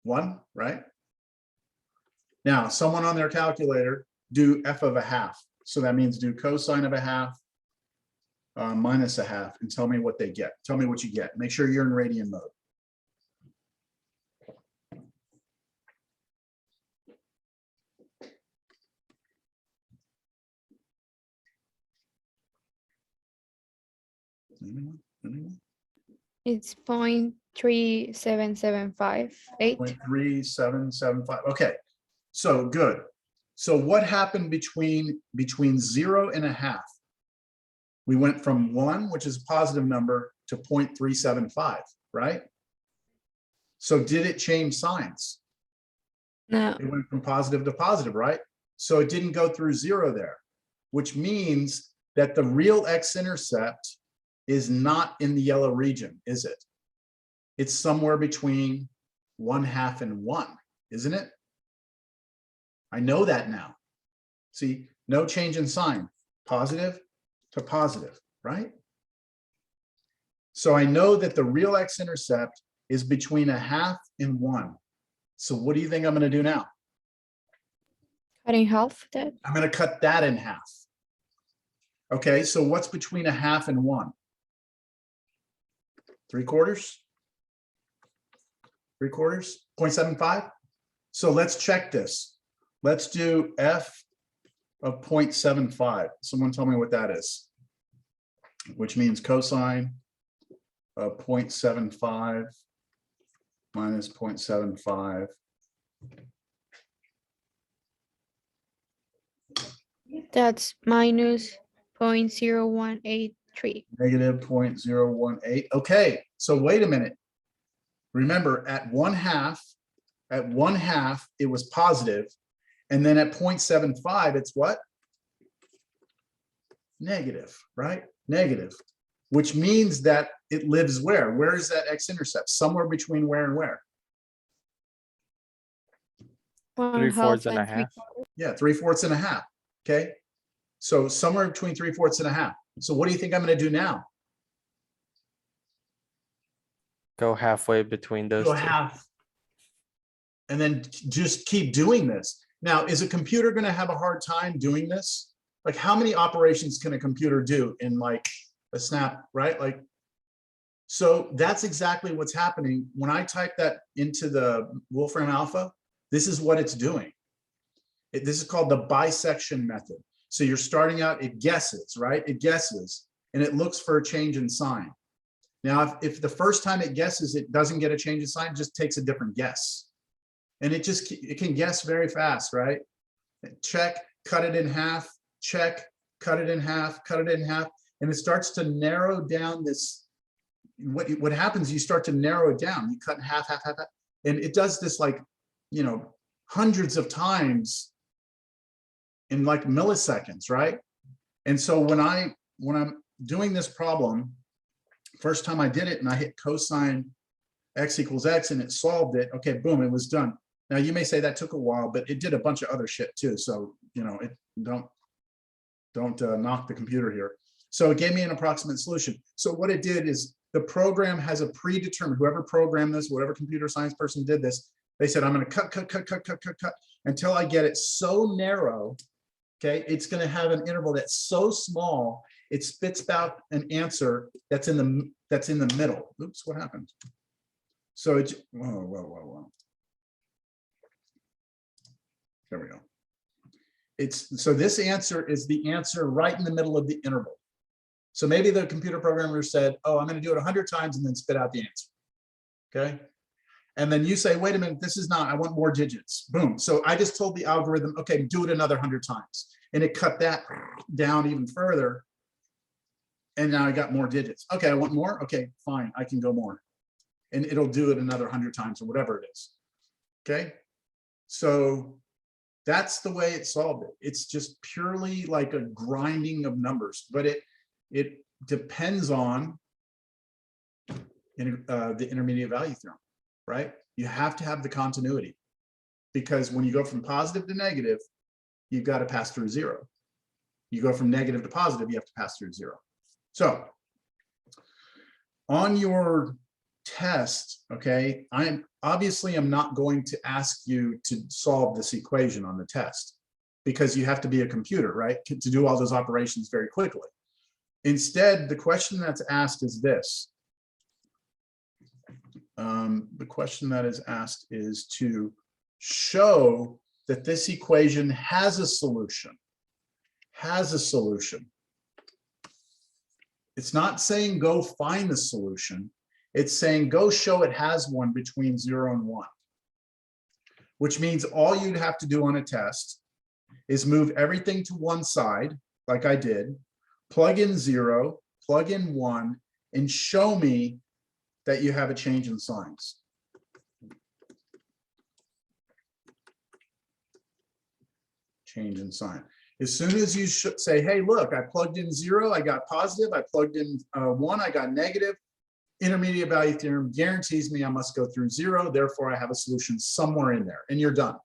1, right? Now, someone on their calculator do f of a half. So that means do cosine of a half minus a half and tell me what they get. Tell me what you get. Make sure you're in radian mode. Anyone? It's 0.3775. 0.3775. Okay, so good. So what happened between 0 and a half? We went from 1, which is a positive number, to 0.375, right? So did it change signs? No, It went from positive to positive, right? So it didn't go through 0 there, which means that the real x-intercept is not in the yellow region, is it? It's somewhere between 1/2 and 1, isn't it? I know that now. See, no change in sign, positive to positive, right? So I know that the real x-intercept is between 1/2 and 1. So what do you think I'm going to do now? cutting half that. I'm going to cut that in half. Okay, so what's between 1/2 and 1? 3/4? 3/4? 0.75? So let's check this. Let's do f of 0.75. Someone tell me what that is. Which means cosine of 0.75 minus 0.75. That's minus 0.0183. Negative 0.018. Okay, so wait a minute. Remember, at 1/2, it was positive, and then at 0.75, it's what? Negative, right? Negative, which means that it lives where? Where is that x-intercept? Somewhere between where and where? 3/4 and a 1/2 half. Yeah, 3/4 and a half. Okay, so somewhere between 3/4 and a half. So what do you think I'm going to do now? Go halfway between those Go two. half. And then just keep doing this. Now, is a computer going to have a hard time doing this? Like, how many operations can a computer do in like a snap, right? Like, so that's exactly what's happening. When I type that into the Wolfram Alpha, this is what it's doing. This is called the bisection method. So you're starting out, it guesses, right? It guesses, and it looks for a change in sign. Now, if the first time it guesses, it doesn't get a change in sign, it just takes a different guess. And it can guess very fast, right? Check, cut it in half, check, cut it in half, cut it in half. And it starts to narrow down this. What happens, you start to narrow it down. You cut in half, half, half, half. And it does this like, you know, hundreds of times in like milliseconds, right? And so when I'm doing this problem, first time I did it and I hit cosine x equals x and it solved it, okay, boom, it was done. Now you may say that took a while, but it did a bunch of other shit too. So, you know, don't knock the computer here. So it gave me an approximate solution. So what it did is the program has a predetermined, whoever programmed this, whatever computer science person did this, they said, I'm going to cut until I get it so narrow. Okay, it's going to have an interval that's so small, it spits out an answer that's in the middle. Oops, what happened? So it's whoa. There we go. So this answer is the answer right in the middle of the interval. So maybe the computer programmer said, oh, I'm going to do it 100 times and then spit out the answer. Okay. And then you say, wait a minute, this is not, I want more digits. Boom. So I just told the algorithm, okay, do it another 100 times. And it cut that down even further. And now I got more digits. Okay, I want more. Okay, fine, I can go more. And it'll do it another 100 times or whatever it is. Okay. So that's the way it solved it. It's just purely like a grinding of numbers, but it depends on the intermediate value theorem, right? You have to have the continuity, because when you go from positive to negative, you've got to pass through zero. You go from negative to positive, you have to pass through zero. So on your test, okay, I'm not going to ask you to solve this equation on the test, because you have to be a computer, right, to do all those operations very quickly. Instead, the question that's asked is this. The question that is asked is to show that this equation has a solution. It's not saying go find the solution. It's saying go show it has one between 0 and 1, which means all you'd have to do on a test is move everything to one side, like I did, plug in 0, plug in 1, and show me that you have a change in signs. Change in sign. As soon as you say, hey, look, I plugged in 0, I got positive, I plugged in 1, I got negative, intermediate value theorem guarantees me I must go through 0, therefore I have a solution somewhere in there, and you're done.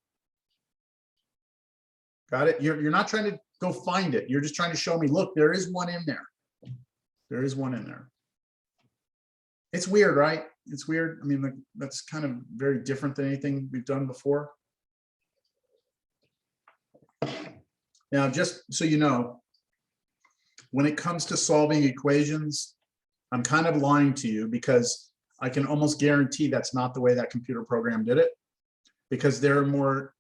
Got it? You're not trying to go find it. You're just trying to show me, look, there is one in there. There is one in there. It's weird, right? It's weird. I mean, that's kind of very different than anything we've done before. Now, just so you know, when it comes to solving equations, I'm kind of lying to you, because I can almost guarantee that's not the way that computer program did it, because there are more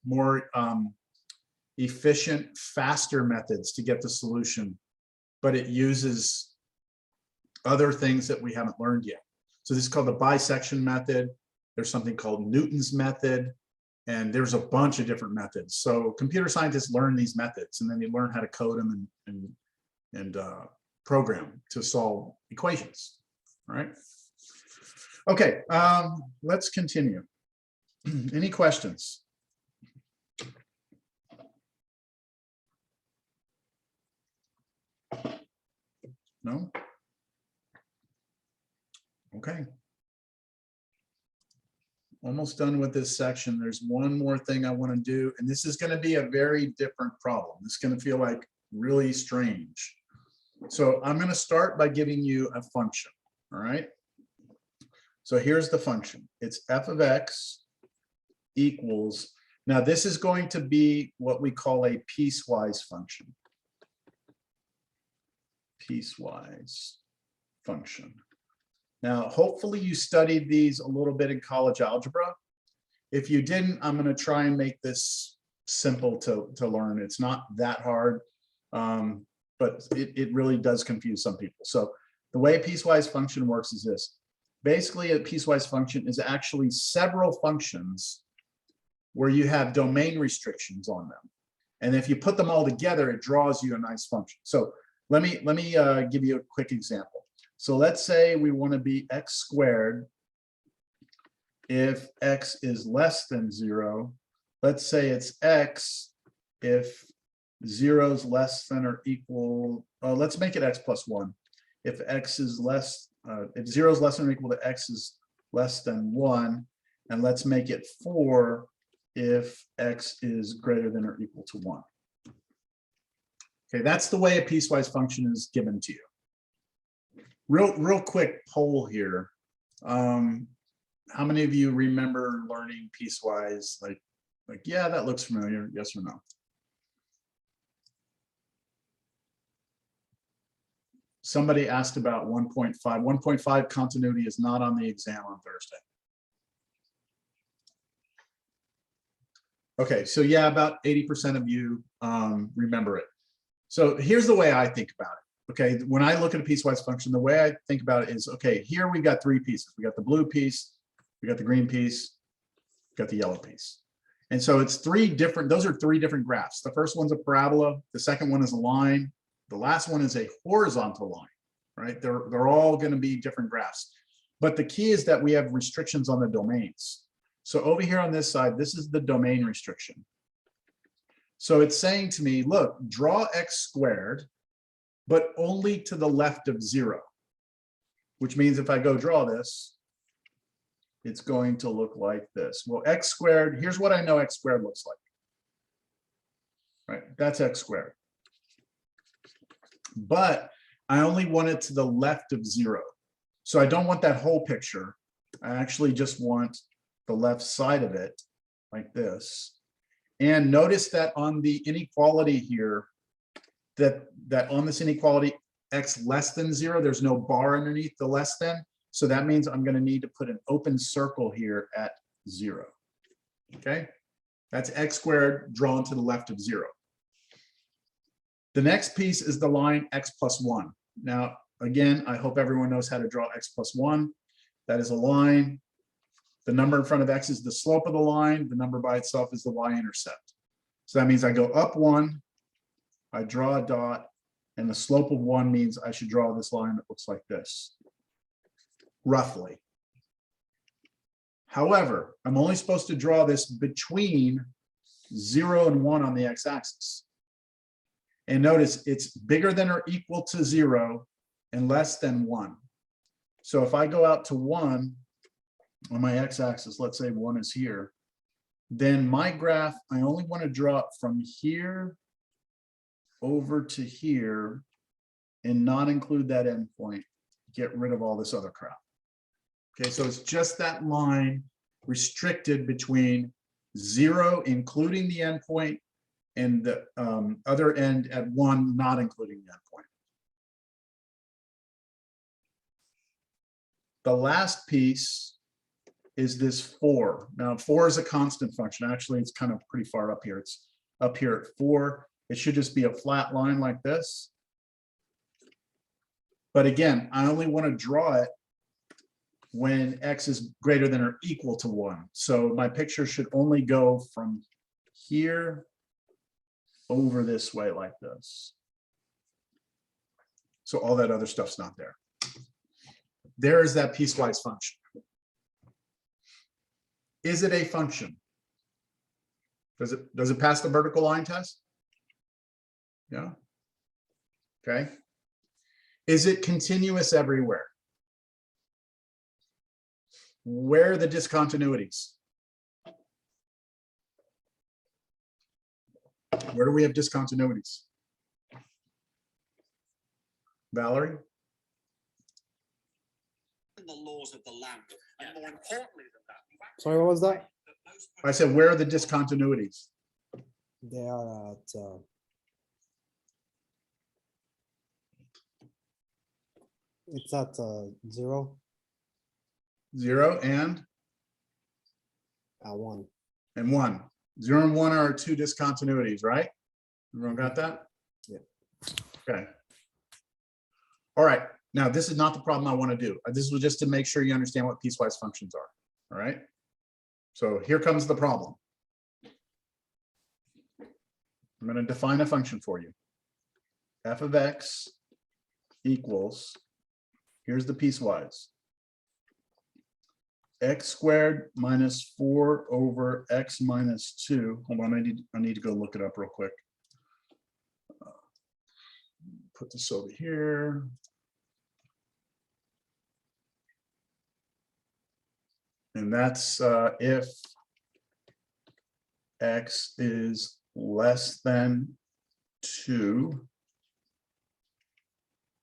efficient, faster methods to get the solution, but it uses other things that we haven't learned yet. So this is called the bisection method. There's something called Newton's method. And there's a bunch of different methods. So computer scientists learn these methods, and then they learn how to code them and program to solve equations. All right. Okay, let's continue. Any questions? No? Okay. Almost done with this section. There's one more thing I want to do, and this is going to be a very different problem. It's going to feel like really strange. So I'm going to start by giving you a function. All right. So here's the function. It's f of x equals, now this is going to be what we call a piecewise function. Piecewise function. Now, hopefully you studied these a little bit in college algebra. If you didn't, I'm going to try and make this simple to learn. It's not that hard, but it really does confuse some people. So the way a piecewise function works is this. Basically, a piecewise function is actually several functions where you have domain restrictions on them. And if you put them all together, it draws you a nice function. So let me give you a quick example. So let's say we want to be x squared if x is less than 0. Let's say it's x if 0 is less than or equal, let's make it x plus 1. If x is less, if 0 is less than or equal to x is less than 1, and let's make it 4 if x is greater than or equal to 1. Okay, that's the way a piecewise function is given to you. Real quick poll here. How many of you remember learning piecewise? Like, yeah, that looks familiar. Yes or no? Somebody asked about 1.5. 1.5 continuity is not on the exam on Thursday. Okay, so yeah, about 80% of you remember it. So here's the way I think about it. Okay, when I look at a piecewise function, the way I think about it is, okay, here we got 3 pieces. We got the blue piece, we got the green piece, we got the yellow piece. And so it's 3 different, those are 3 different graphs. The first one's a parabola, the second one is a line, the last one is a horizontal line, right? They're all going to be different graphs. But the key is that we have restrictions on the domains. So over here on this side, this is the domain restriction. So it's saying to me, look, draw x squared, but only to the left of 0, which means if I go draw this, it's going to look like this. Well, x squared, here's what I know x squared looks like. Right, that's x squared. But I only want it to the left of 0. So I don't want that whole picture. I actually just want the left side of it like this. And notice that on the inequality here, that on this inequality, x less than 0, there's no bar underneath the less than. So that means I'm going to need to put an open circle here at 0. Okay, that's x squared drawn to the left of 0. The next piece is the line x plus 1. Now, again, I hope everyone knows how to draw x plus 1. That is a line. The number in front of x is the slope of the line. The number by itself is the y-intercept. So that means I go up 1, I draw a dot, and the slope of 1 means I should draw this line that looks like this, roughly. However, I'm only supposed to draw this between 0 and 1 on the x-axis. And notice it's bigger than or equal to 0 and less than 1. So if I go out to 1 on my x-axis, let's say 1 is here, then my graph, I only want to draw it from here over to here and not include that endpoint, get rid of all this other crap. Okay, so it's just that line restricted between 0, including the endpoint, and the other end at 1, not including the endpoint. The last piece is this 4. Now 4 is a constant function. Actually, it's kind of pretty far up here. It's up here at 4. It should just be a flat line like this. But again, I only want to draw it when x is greater than or equal to 1. So my picture should only go from here over this way like this. So all that other stuff's not there. There is that piecewise function. Is it a function? Does it pass the vertical line test? Yeah. Okay. Is it continuous everywhere? Where are the discontinuities? Where do we have discontinuities? Valerie? The laws of the land, and more importantly than that, Sorry, what was that? I said, where are the discontinuities? They are at it's at 0, 0 and 1. 1. 0 and 1 are our two discontinuities, right? Everyone got that? Yeah. Okay. All right. Now, this is not the problem I want to do. This was just to make sure you understand what piecewise functions are. All right. So here comes the problem. I'm going to define a function for you. F of x equals, here's the piecewise. X squared minus 4 over x minus 2. Hold on, I need to go look it up real quick. Put this over here. And that's if x is less than 2.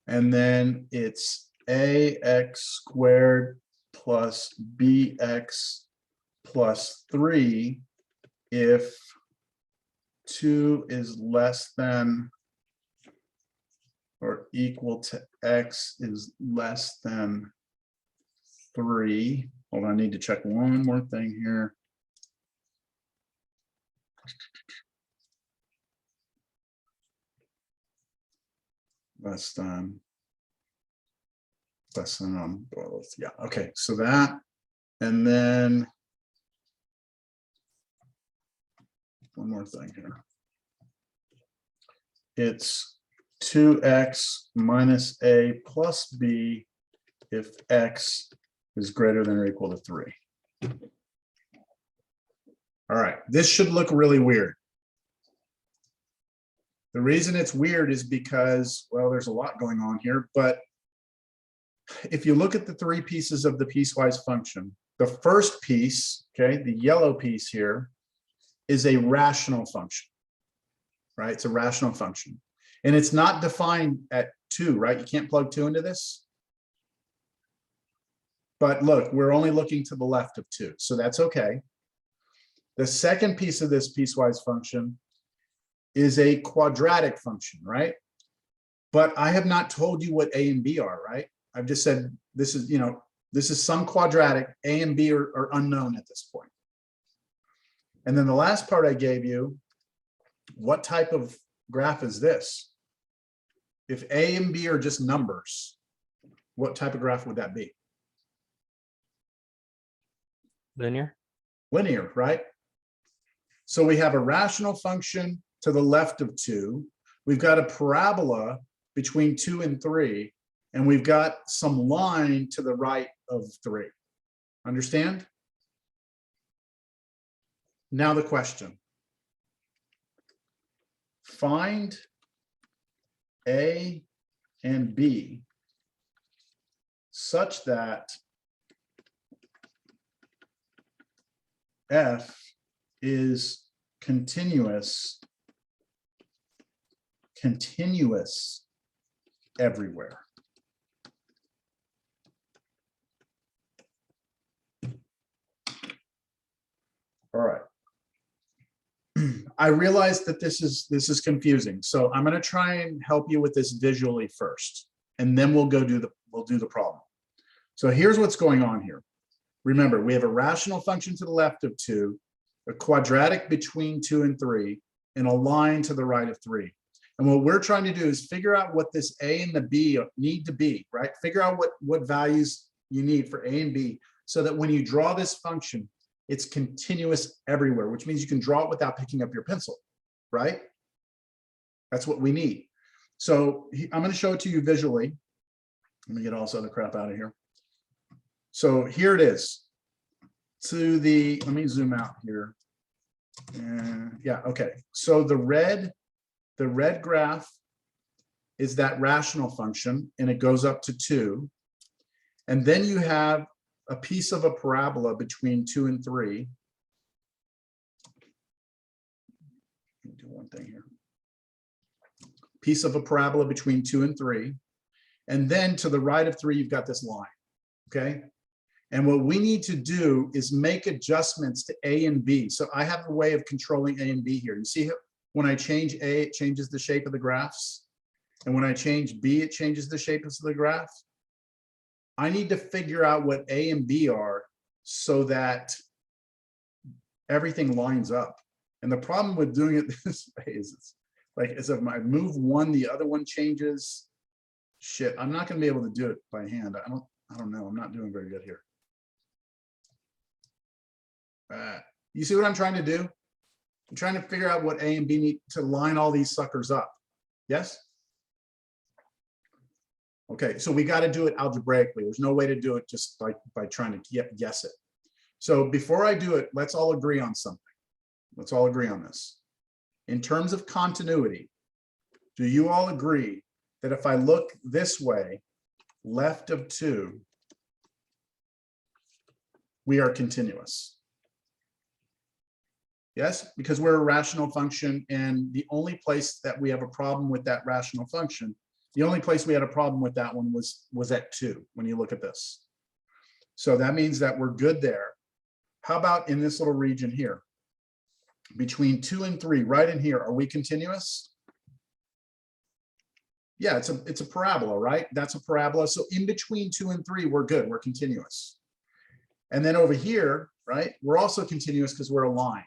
And then it's ax squared plus bx plus 3 if 2 is less than or equal to x is less than 3. Hold on, I need to check one more thing here. Less than, yeah, okay, so that, and then one more thing here. It's 2x minus a plus b if x is greater than or equal to 3. All right, this should look really weird. The reason it's weird is because, well, there's a lot going on here, but if you look at the 3 pieces of the piecewise function, the first piece, okay, the yellow piece here, is a rational function, right? It's a rational function. And it's not defined at 2, right? You can't plug 2 into this. But look, we're only looking to the left of 2, so that's okay. The second piece of this piecewise function is a quadratic function, right? But I have not told you what a and b are, right? I've just said this is, this is some quadratic. A and b are unknown at this point. And then the last part I gave you, what type of graph is this? If a and b are just numbers, what type of graph would that be? Linear. Linear, right? So we have a rational function to the left of 2. We've got a parabola between 2 and 3, and we've got some line to the right of 3. Understand? Now the question. Find A and B such that F is continuous everywhere. All right. I realize that this is confusing, so I'm going to try and help you with this visually first, and then we'll do the problem. So here's what's going on here. Remember, we have a rational function to the left of 2, a quadratic between 2 and 3, and a line to the right of 3. And what we're trying to do is figure out what this a and the b need to be, right? Figure out what values you need for A and B, so that when you draw this function, it's continuous everywhere, which means you can draw it without picking up your pencil, right? That's what we need. So I'm going to show it to you visually. Let me get all this other crap out of here. So here it is. Let me zoom out here. And yeah, okay. So the red graph is that rational function, and it goes up to 2. And then you have a piece of a parabola between 2 and 3. Let me do one thing here. Piece of a parabola between 2 and 3. And then to the right of 3, you've got this line, okay? And what we need to do is make adjustments to A and B. So I have a way of controlling A and B here. You see when I change A, it changes the shape of the graphs. And when I change B, it changes the shape of the graph. I need to figure out what A and B are so that everything lines up. And the problem with doing it this way is it's like, as if I move one, the other one changes. Shit, I'm not going to be able to do it by hand. I don't know. I'm not doing very good here. You see what I'm trying to do? I'm trying to figure out what A and B need to line all these suckers up. Yes? Okay, so we got to do it algebraically. There's no way to do it just by trying to guess it. So before I do it, let's all agree on something. Let's all agree on this. In terms of continuity, do you all agree that if I look this way, left of 2, we are continuous? Yes, because we're a rational function, and the only place that we have a problem with that rational function, the only place we had a problem with that one was at 2, when you look at this. So that means that we're good there. How about in this little region here? Between 2 and 3, right in here, are we continuous? Yeah, it's a parabola, right? That's a parabola. So in between 2 and 3, we're good, we're continuous. And then over here, right, we're also continuous because we're a line.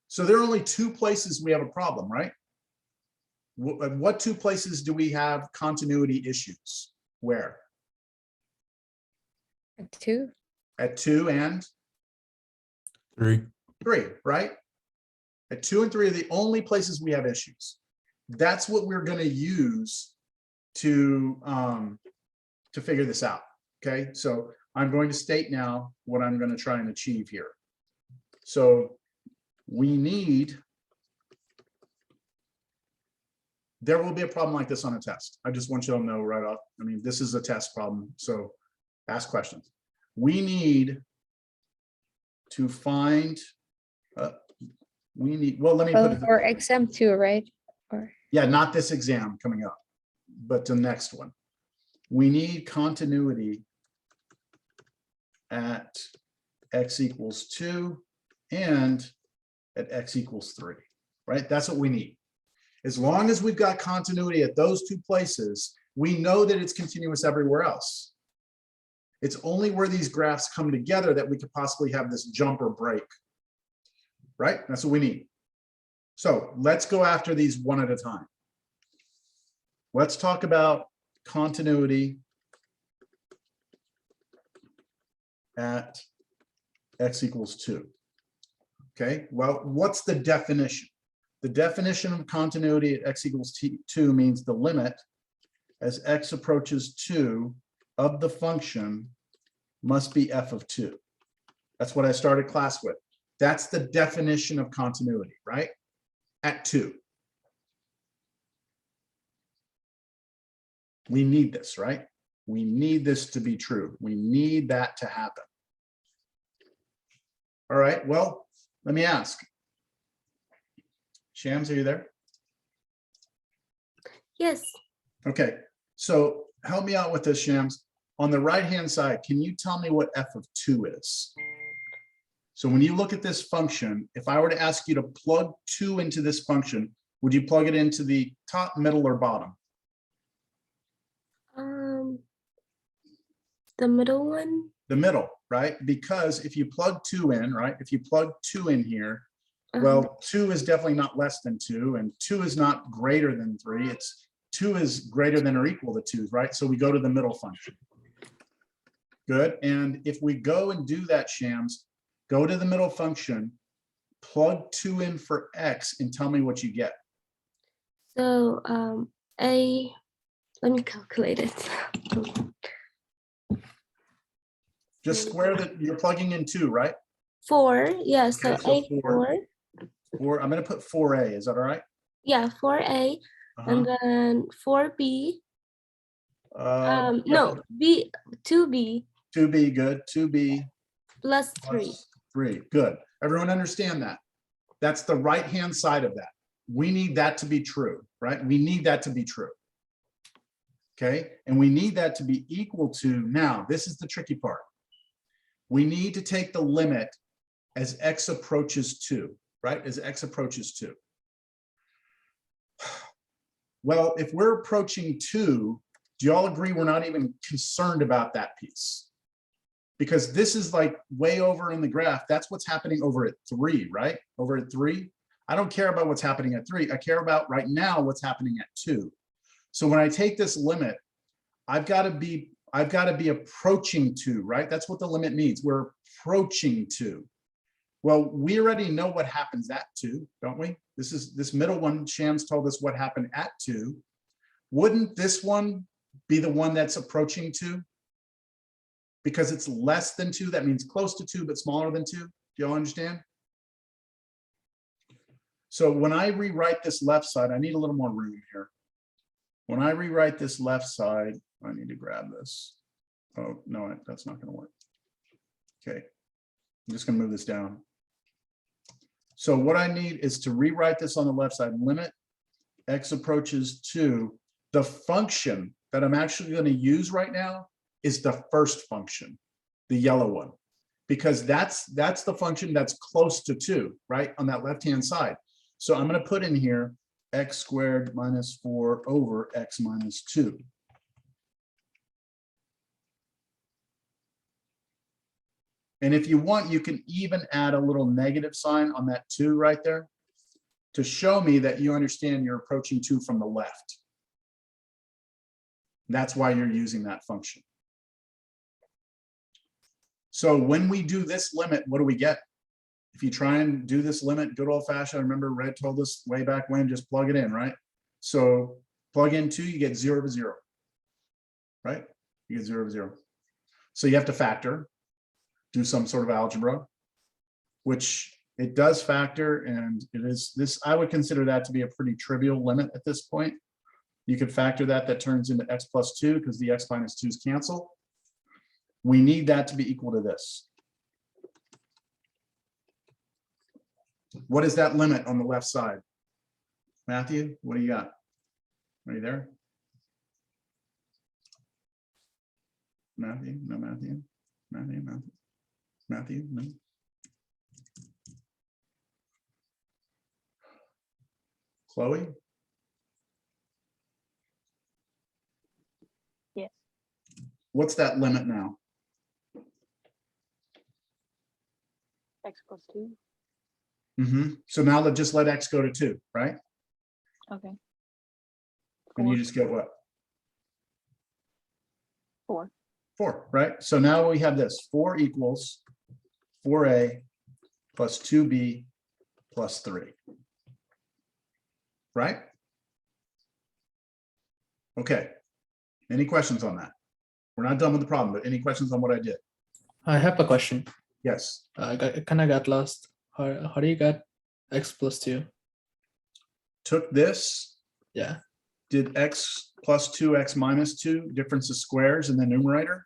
So there are only 2 places we have a problem, right? What 2 places do we have continuity issues? Where? At 2. At 2 and 3. 3, right? At 2 and 3 are the only places we have issues. That's what we're going to use to figure this out. Okay, so I'm going to state now what I'm going to try and achieve here. So we need, there will be a problem like this on a test. I just want you to know right off. I mean, this is a test problem, so ask questions. We need to find, well, let me put it. Or exam 2, right? Or Yeah, not this exam coming up, but the next one. We need continuity at x equals 2 and at x equals 3, right? That's what we need. As long as we've got continuity at those 2 places, we know that it's continuous everywhere else. It's only where these graphs come together that we could possibly have this jump or break, right? That's what we need. So let's go after these one at a time. Let's talk about continuity at x equals 2. Okay, well, what's the definition? The definition of continuity at x equals 2 means the limit as x approaches 2 of the function must be f of 2. That's what I started class with. That's the definition of continuity, right? At 2. We need this, right? We need this to be true. We need that to happen. All right, well, let me ask. Shams, are you there? Yes. Okay, so help me out with this, Shams. On the right-hand side, can you tell me what f of 2 is? So when you look at this function, if I were to ask you to plug 2 into this function, would you plug it into the top, middle, or bottom? The middle one. The middle, right? Because if you plug 2 in, right? If you plug 2 in here, well, 2 is definitely not less than 2, and 2 is not greater than 3. It's 2 is greater than or equal to 2, right? So we go to the middle function. Good, and if we go and do that, Shams, go to the middle function, plug 2 in for x and tell me what you get. So let me calculate it. Just square that, you're plugging in 2, right? 4, yeah, so Okay, so A 4. 4, I'm gonna put 4a, is that all right? yeah, 4A, and Uh-huh. then 4B, Yeah, no, 2B 2b, good, 2b plus 3. plus 3, good. Everyone understand that? That's the right-hand side of that. We need that to be true, right? We need that to be true. Okay, and we need that to be equal to, now, this is the tricky part. We need to take the limit as x approaches 2, right? As x approaches 2. Well, if we're approaching 2, do you all agree we're not even concerned about that piece? Because this is like way over in the graph. That's what's happening over at 3, right? Over at 3. I don't care about what's happening at 3. I care about right now what's happening at 2. So when I take this limit, I've got to be approaching 2, right? That's what the limit means. We're approaching 2. Well, we already know what happens at 2, don't we? This middle one, Shams told us what happened at 2. Wouldn't this one be the one that's approaching 2? Because it's less than 2, that means close to 2, but smaller than 2. Do y'all understand? So when I rewrite this left side, I need a little more room here. When I rewrite this left side, I need to grab this. Oh, no, that's not going to work. Okay, I'm just going to move this down. So what I need is to rewrite this on the left side, limit x approaches 2. The function that I'm actually going to use right now is the first function, the yellow one, because that's the function that's close to 2, right, on that left-hand side. So I'm going to put in here x squared minus 4 over x minus 2. And if you want, you can even add a little negative sign on that 2 right there to show me that you understand you're approaching 2 from the left. That's why you're using that function. So when we do this limit, what do we get? If you try and do this limit, good old fashioned, I remember Red told us way back when, just plug it in, right? So plug in 2, you get 0 over 0, right? You get 0 over 0. So you have to factor, do some sort of algebra, which it does factor, and it is this, I would consider that to be a pretty trivial limit at this point. You could factor that turns into x plus 2 because the x minus 2's cancel. We need that to be equal to this. What is that limit on the left side? Matthew, what do you got? Are you there? Matthew, no Matthew. Matthew, no. Chloe? Yes. What's that limit now? X plus 2. So now just let x go to 2, right? Okay. And you just get what? 4. 4, right? So now we have this 4 equals 4a plus 2b plus 3. Right? Okay. Any questions on that? We're not done with the problem, but any questions on what I did? I have a question. Yes. I kind of got lost. How do you get x plus 2? Took this, Yeah. did x plus 2, x minus 2, difference of squares in the numerator.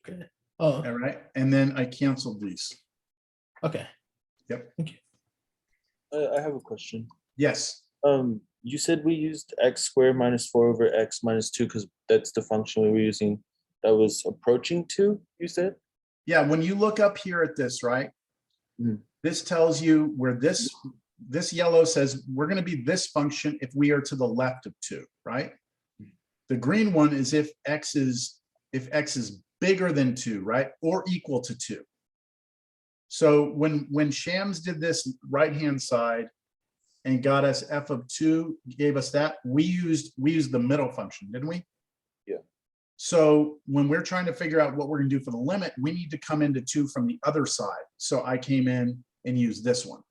Okay. Oh, All right. And then I canceled these. okay. Yep. Thank you. I have a question. Yes. You said we used x squared minus 4 over x minus 2 because that's the function we were using that was approaching 2, you said? Yeah, when you look up here at this, right? This tells you where this yellow says we're going to be this function if we are to the left of 2, right? The green one is if x is bigger than 2, right? Or equal to 2. So when Shams did this right-hand side, and got us f of 2, gave us that. We used the middle function, didn't we? Yeah. So when we're trying to figure out what we're gonna do for the limit, we need to come into 2 from the other side. So I came in and used this one.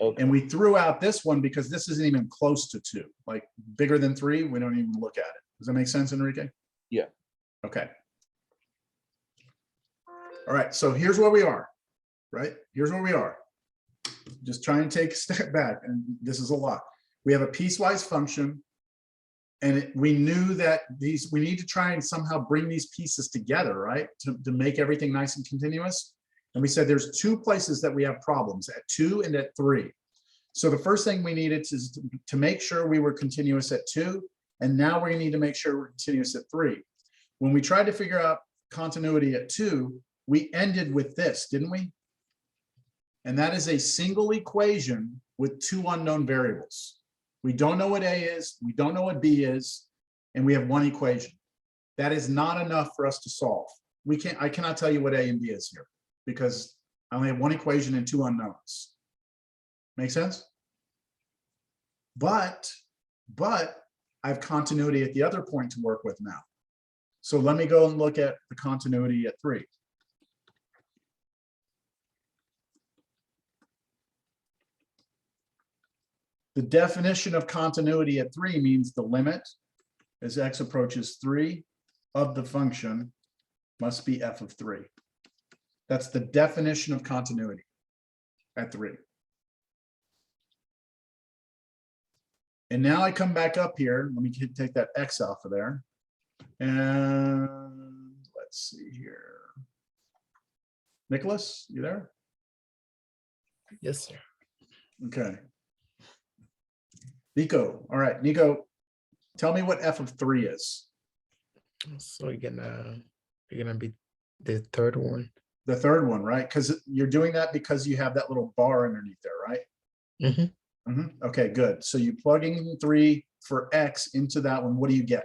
Okay. And we threw out this one because this isn't even close to 2, like bigger than 3, we don't even look at it. Does that make sense, Enrique? Yeah. Okay. All right, so here's where we are, right? Here's where we are. Just try and take a step back, and this is a lot. We have a piecewise function, and we knew that we need to try and somehow bring these pieces together, right? To make everything nice and continuous. And we said there's 2 places that we have problems, at 2 and at 3. So the first thing we needed is to make sure we were continuous at 2, and now we need to make sure we're continuous at 3. When we tried to figure out continuity at 2, we ended with this, didn't we? And that is a single equation with 2 unknown variables. We don't know what A is, we don't know what B is, and we have 1 equation. That is not enough for us to solve. I cannot tell you what A and B is here because I only have 1 equation and 2 unknowns. Make sense? But I have continuity at the other point to work with now. So let me go and look at the continuity at 3. The definition of continuity at 3 means the limit as x approaches 3 of the function must be f of 3. That's the definition of continuity at 3. And now I come back up here. Let me take that x off of there. And let's see here. Nicholas, you there? Yes, sir. Okay. Nico, all right, Nico, tell me what f of 3 is. So you're gonna be the third one. The third one, right? Because you're doing that because you have that little bar underneath there, right? Mm-hmm. Okay, good. So you plug in 3 for x into that one. What do you get?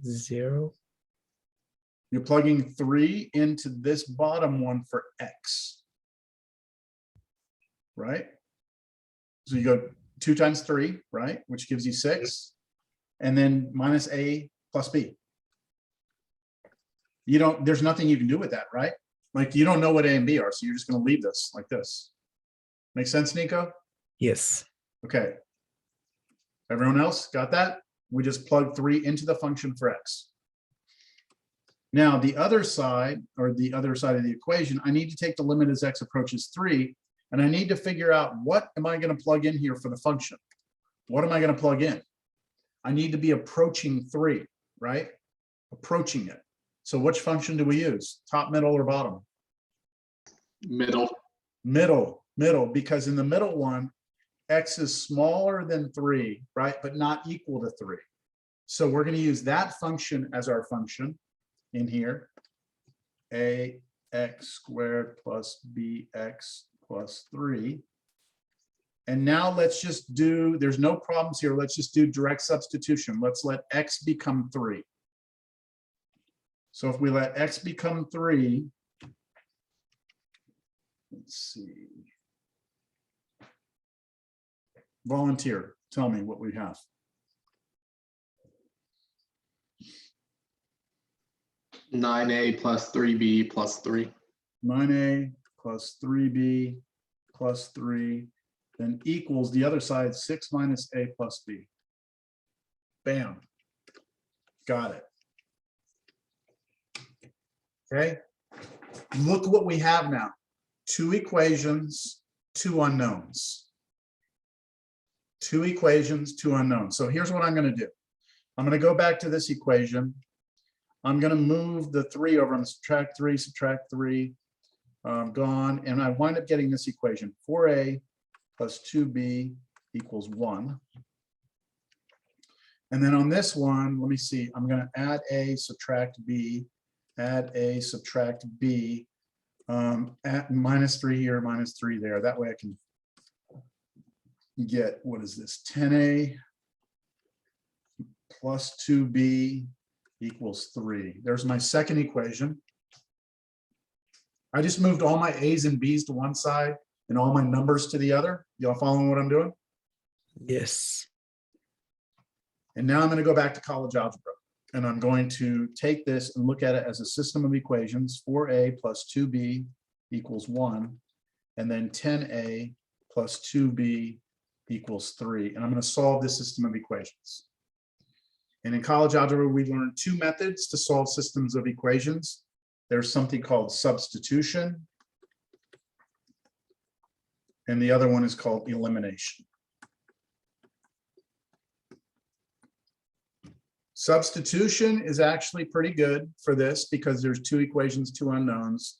Zero. You're plugging 3 into this bottom one for x, right? So you go 2 times 3, right? Which gives you 6, and then minus a plus b. There's nothing you can do with that, right? Like you don't know what a and b are, so you're just going to leave this like this. Make sense, Nico? Yes. Okay. Everyone else got that? We just plug 3 into the function for x. Now, the other side, or the other side of the equation, I need to take the limit as x approaches 3, and I need to figure out what am I going to plug in here for the function? What am I going to plug in? I need to be approaching 3, right? Approaching it. So which function do we use? Top, middle, or bottom? Middle. Middle, because in the middle one, x is smaller than 3, right? But not equal to 3. So we're going to use that function as our function in here. Ax squared plus bx plus 3. And now let's just do, there's no problems here. Let's just do direct substitution. Let's let x become 3. So if we let x become 3, let's see. Volunteer, tell me what we have. 9a plus 3b plus 3. 9a plus 3b plus 3, then equals the other side, 6 minus a plus b. Bam. Got it. Okay. Look what we have now. 2 equations, 2 unknowns. 2 equations, 2 unknowns. So here's what I'm going to do. I'm going to go back to this equation. I'm going to move the 3 over. I'm going to subtract 3, gone. And I wind up getting this equation. 4a plus 2b equals 1. And then on this one, let me see. I'm going to add a, subtract b, add a, subtract b, at minus 3 here, minus 3 there. That way I can get, what is this? 10a plus 2b equals 3. There's my second equation. I just moved all my A's and B's to one side and all my numbers to the other. Y'all following what I'm doing? Yes. And now I'm going to go back to college algebra. And I'm going to take this and look at it as a system of equations, 4a plus 2b equals 1, and then 10a plus 2b equals 3. And I'm going to solve this system of equations. And in college algebra, we learned two methods to solve systems of equations. There's something called substitution, and the other one is called elimination. Substitution is actually pretty good for this because there's two equations, two unknowns.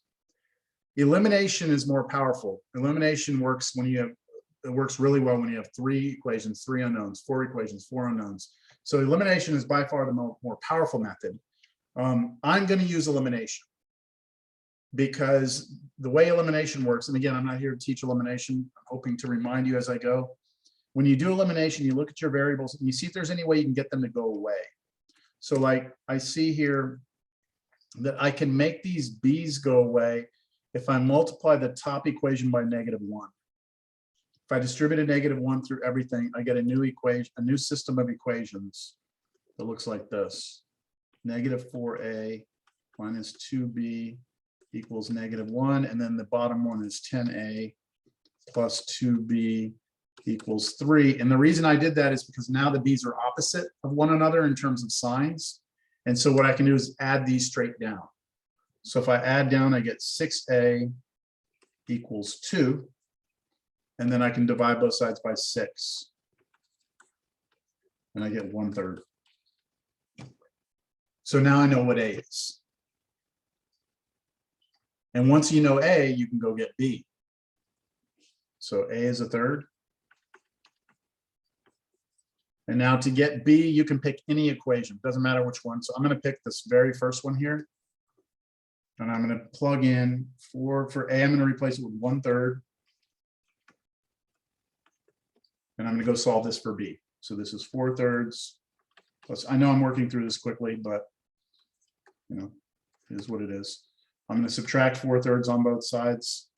Elimination is more powerful. Elimination works when you have, it works really well when you have three equations, three unknowns, four equations, four unknowns. So elimination is by far the more powerful method. I'm going to use elimination because the way elimination works, and again, I'm not here to teach elimination, I'm hoping to remind you as I go. When you do elimination, you look at your variables and you see if there's any way you can get them to go away. So like I see here that I can make these B's go away if I multiply the top equation by -1. If I distribute a -1 through everything, I get a new equation, a new system of equations that looks like this. -4a minus 2b equals -1. And then the bottom one is 10a plus 2b equals 3. And the reason I did that is because now the b's are opposite of one another in terms of signs. And so what I can do is add these straight down. So if I add down, I get 6a equals 2. And then I can divide both sides by 6. And I get 1/3. So now I know what a is. And once you know a, you can go get b. So a is 1/3. And now to get b, you can pick any equation, doesn't matter which one. So I'm going to pick this very first one here. And I'm going to plug in for a, I'm going to replace it with 1/3. And I'm going to go solve this for b. So this is 4/3 plus, I know I'm working through this quickly, but you know, it is what it is. I'm going to subtract 4/3 on both sides.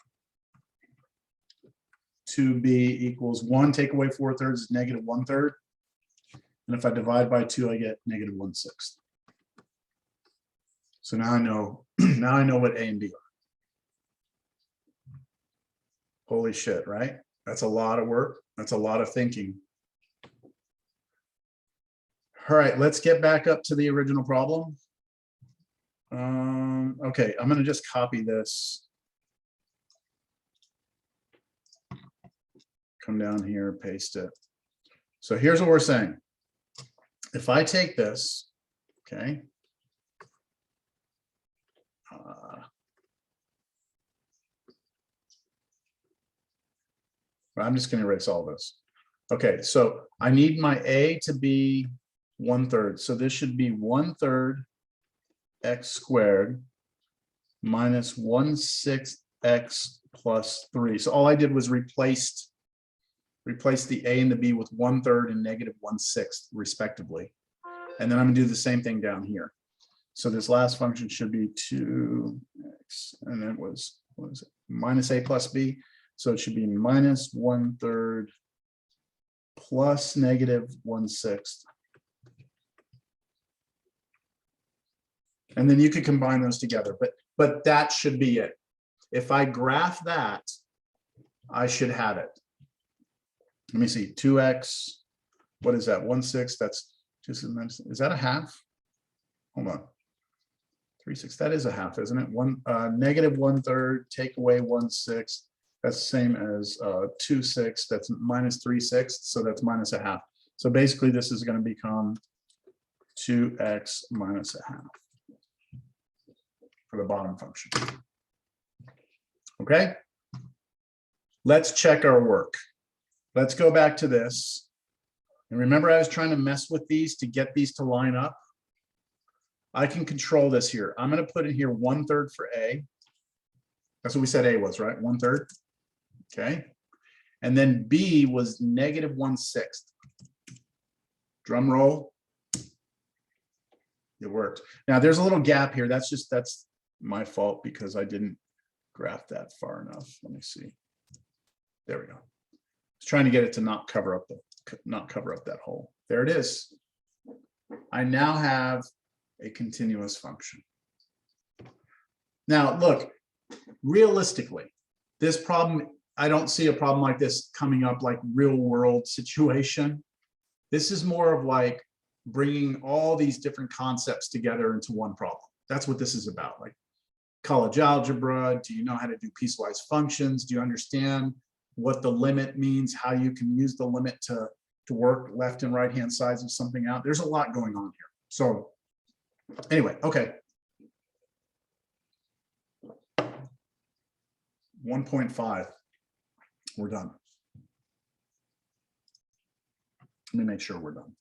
2b equals 1, take away 4/3 is -1/3. And if I divide by 2, I get -1/6. So now I know, now I know what a and b are. Holy shit, right? That's a lot of work. That's a lot of thinking. All right, let's get back up to the original problem. Okay, I'm going to just copy this. Come down here, paste it. So here's what we're saying. If I take this, okay. I'm just going to erase all this. Okay, so I need my a to be 1/3. So this should be 1/3 x squared minus 1/6 x plus 3. So all I did was replace the a and the b with 1/3 and -1/6 respectively. And then I'm gonna do the same thing down here. So this last function should be 2x, and it was, what is it, minus a plus b. So it should be minus 1/3 plus -1/6. And then you could combine those together, but that should be it. If I graph that, I should have it. Let me see, 2x, what is that, 1/6, that's just, is that a half? Hold on. 3/6, that is a half, isn't it? -1/3, take away 1/6, that's the same as 2/6, that's minus 3/6, so that's minus a half. So basically this is going to become 2x minus a half for the bottom function. Okay, let's check our work. Let's go back to this. And remember, I was trying to mess with these to get these to line up. I can control this here. I'm going to put in here 1/3 for a. That's what we said a was, right? 1/3. Okay. And then b was -1/6. Drum roll. It worked. Now there's a little gap here. That's my fault because I didn't graph that far enough. Let me see. There we go. I was trying to get it to not cover up that hole. There it is. I now have a continuous function. Now, look, realistically, this problem, I don't see a problem like this coming up like real world situation. This is more of like bringing all these different concepts together into one problem. That's what this is about. Like college algebra, do you know how to do piecewise functions? Do you understand what the limit means, how you can use the limit to work left and right hand sides of something out? There's a lot going on here. So anyway, okay. 1.5, we're done. Let me make sure we're done.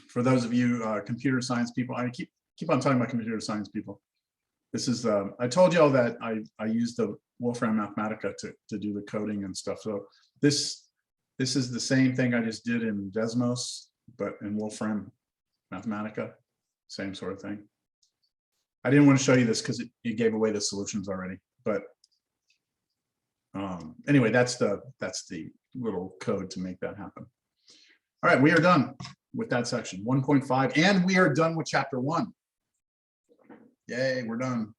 For those of you computer science people, I keep on talking about computer science people. This is, I told you all that I use the Wolfram Mathematica to do the coding and stuff. So this is the same thing I just did in Desmos, but in Wolfram Mathematica, same sort of thing. I didn't want to show you this because it gave away the solutions already, but anyway, that's the little code to make that happen. All right, we are done with that section 1.5, and we are done with chapter 1. Yay, we're done.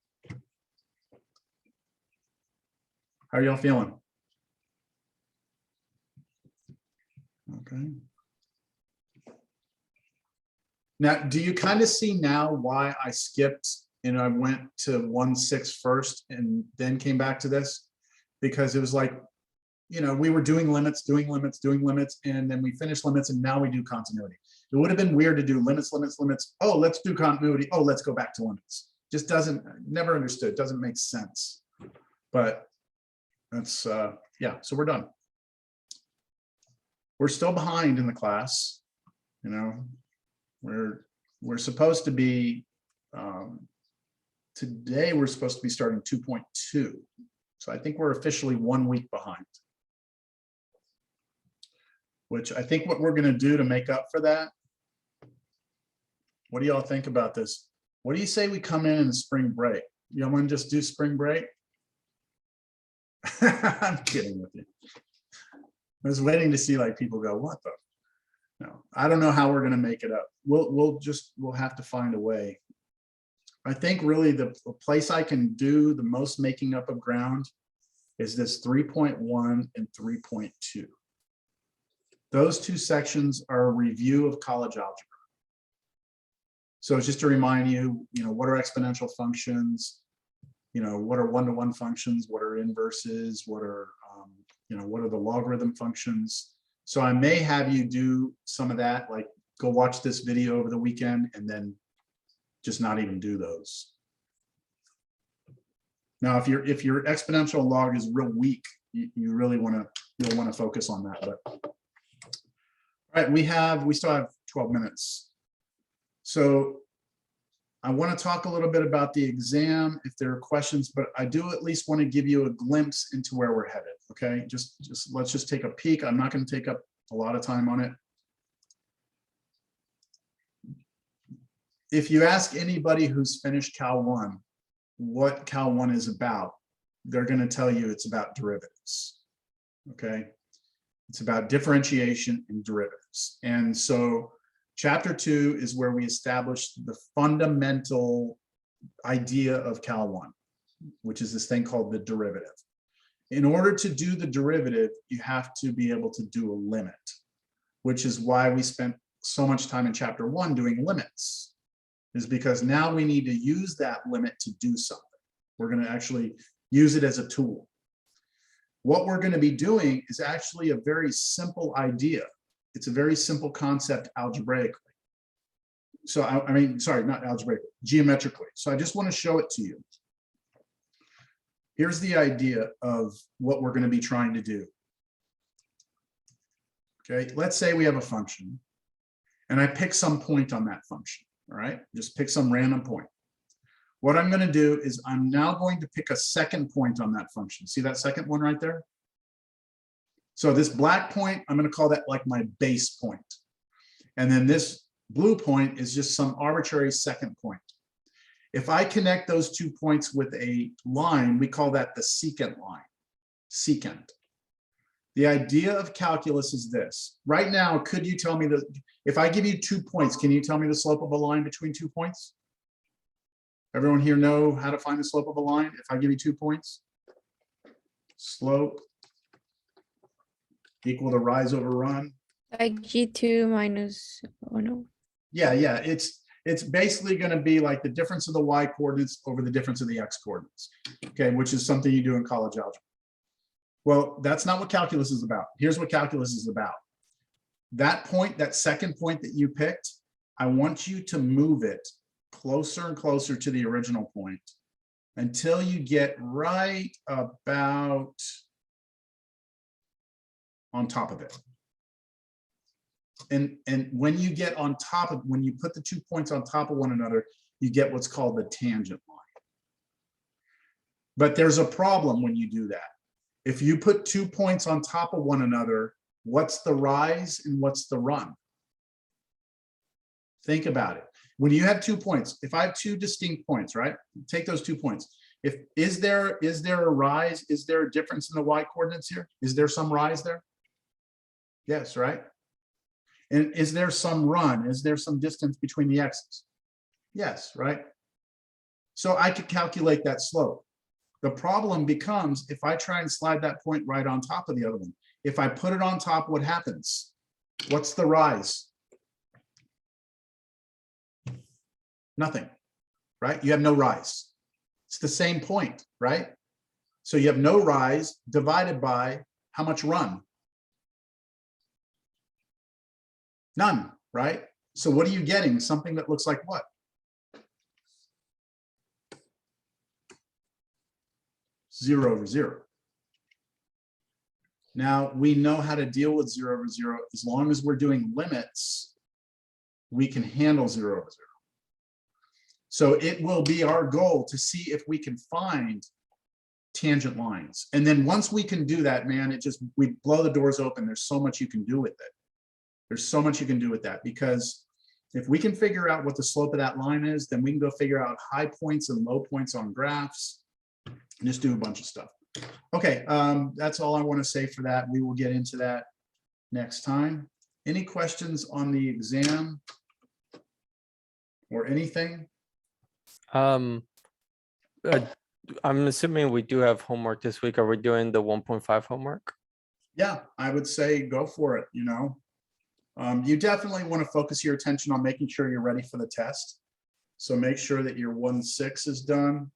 How are y'all feeling? Okay. Now, do you kind of see now why I skipped and I went to 1.6 first and then came back to this? Because it was like, you know, we were doing limits, and then we finished limits, and now we do continuity. It would have been weird to do limits. Oh, let's do continuity. Oh, let's go back to limits. Just doesn't, never understood, doesn't make sense. But that's, yeah, so we're done. We're still behind in the class, you know. We're supposed to be, today we're supposed to be starting 2.2. So I think we're officially 1 week behind. Which I think what we're gonna do to make up for that, what do y'all think about this? What do you say we come in spring break? You want to just do spring break? I'm kidding with you. I was waiting to see like people go, what the? No, I don't know how we're going to make it up. We'll have to find a way. I think really the place I can do the most making up of ground is this 3.1 and 3.2. Those two sections are a review of college algebra. So it's just to remind you, you know, what are exponential functions? You know, what are one-to-one functions? What are inverses? What are, you know, what are the logarithm functions? So I may have you do some of that, like go watch this video over the weekend and then just not even do those. Now, if your exponential log is real weak, you really you'll want to focus on that. But all right, we still have 12 minutes. So I want to talk a little bit about the exam if there are questions, but I do at least want to give you a glimpse into where we're headed. Okay, let's just take a peek. I'm not going to take up a lot of time on it. If you ask anybody who's finished Cal 1 what Cal 1 is about, they're going to tell you it's about derivatives. Okay, it's about differentiation and derivatives. And so Chapter 2 is where we establish the fundamental idea of Cal 1, which is this thing called the derivative. In order to do the derivative, you have to be able to do a limit, which is why we spent so much time in Chapter 1 doing limits, is because now we need to use that limit to do something. We're going to actually use it as a tool. What we're going to be doing is actually a very simple idea. It's a very simple concept algebraically. So I mean, sorry, not algebraically, geometrically. So I just want to show it to you. Here's the idea of what we're going to be trying to do. Okay, let's say we have a function and I pick some point on that function. All right, just pick some random point. What I'm going to do is I'm now going to pick a second point on that function. See that second one right there? So this black point, I'm going to call that like my base point. And then this blue point is just some arbitrary second point. If I connect those 2 points with a line, we call that the secant line. Secant. The idea of calculus is this. Right now, could you tell me that if I give you 2 points, can you tell me the slope of a line between 2 points? Everyone here know how to find the slope of a line if I give you 2 points? Slope equal to rise over run. Like G2 minus, oh no. Yeah, it's basically going to be like the difference of the y coordinates over the difference of the x coordinates. Okay, which is something you do in college algebra. Well, that's not what calculus is about. Here's what calculus is about. That point, that second point that you picked, I want you to move it closer and closer to the original point until you get right about on top of it. And when you get on top of, when you put the 2 points on top of one another, you get what's called the tangent line. But there's a problem when you do that. If you put 2 points on top of one another, what's the rise and what's the run? Think about it. When you have 2 points, if I have 2 distinct points, right? Take those 2 points. Is there a rise? Is there a difference in the y coordinates here? Is there some rise there? Yes, right? And is there some run? Is there some distance between the x's? Yes, right? So I could calculate that slope. The problem becomes if I try and slide that point right on top of the other one. If I put it on top, what happens? What's the rise? Nothing, right? You have no rise. It's the same point, right? So you have no rise divided by how much run? None, right? So what are you getting? Something that looks like what? Zero over zero. Now we know how to deal with 0 over 0. As long as we're doing limits, we can handle 0 over 0. So it will be our goal to see if we can find tangent lines. And then once we can do that, man, we blow the doors open. There's so much you can do with it. There's so much you can do with that, because if we can figure out what the slope of that line is, then we can go figure out high points and low points on graphs. Just do a bunch of stuff. Okay, that's all I want to say for that. We will get into that next time. Any questions on the exam or anything? I'm assuming we do have homework this week. Are we doing the 1.5 homework? Yeah, I would say go for it, you know. You definitely want to focus your attention on making sure you're ready for the test. So make sure that your 1.6 is done.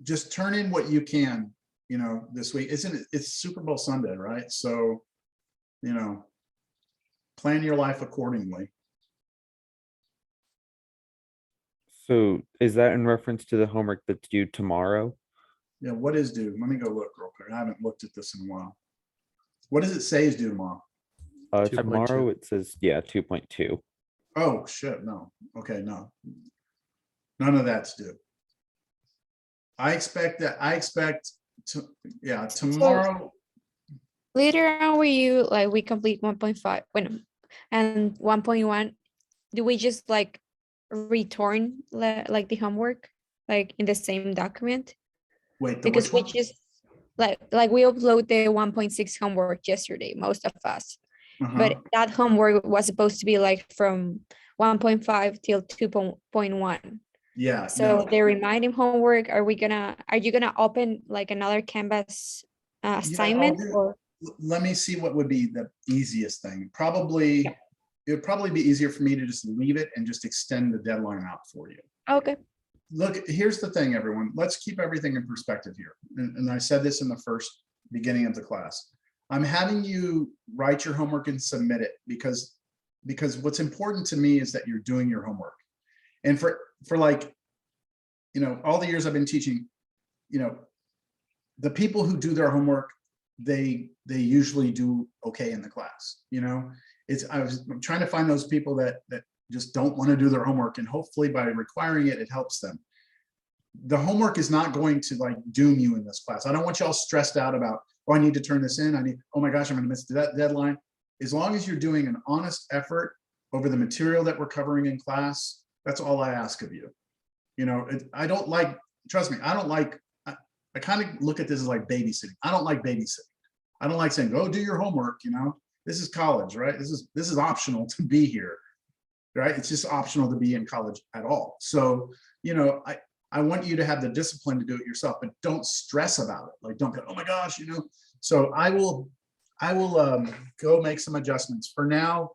Just turn in what you can, you know, this week. It's Super Bowl Sunday, right? So, you know, plan your life accordingly. So is that in reference to the homework that's due tomorrow? Yeah, what is due? Let me go look real quick. I haven't looked at this in a while. What does it say is due tomorrow? 2.2. Tomorrow it says, yeah, 2.2. Oh, shit, no. Okay, no. None of that's due. I expect tomorrow. Later on, we complete 1.5 and 1.1. Do we just like return like the homework like in the same document? Wait, because we just like we upload the 1.6 homework yesterday, most of us. But that homework was supposed to be like from 1.5 till 2.1. Yeah. So the remaining homework, are you gonna open like another Canvas assignment? Or let me see what would be the easiest thing. Probably, it would probably be easier for me to just leave it and just extend the deadline out for you. Okay. Look, here's the thing, everyone. Let's keep everything in perspective here. And I said this in the first beginning of the class. I'm having you write your homework and submit it because what's important to me is that you're doing your homework. And for like, you know, all the years I've been teaching, you know, the people who do their homework, they usually do okay in the class. You know, I'm trying to find those people that just don't want to do their homework, and hopefully by requiring it, it helps them. The homework is not going to like doom you in this class. I don't want you all stressed out about, oh, I need to turn this in. Oh my gosh, I'm going to miss that deadline. As long as you're doing an honest effort over the material that we're covering in class. That's all I ask of you. You know, I don't like, trust me, I don't like, I kind of look at this as like babysitting. I don't like babysitting. I don't like saying, go do your homework, you know, this is college, right? This is optional to be here, right? It's just optional to be in college at all. So, you know, I want you to have the discipline to do it yourself, but don't stress about it. Like, don't go, oh my gosh, you know? So I will go make some adjustments. For now,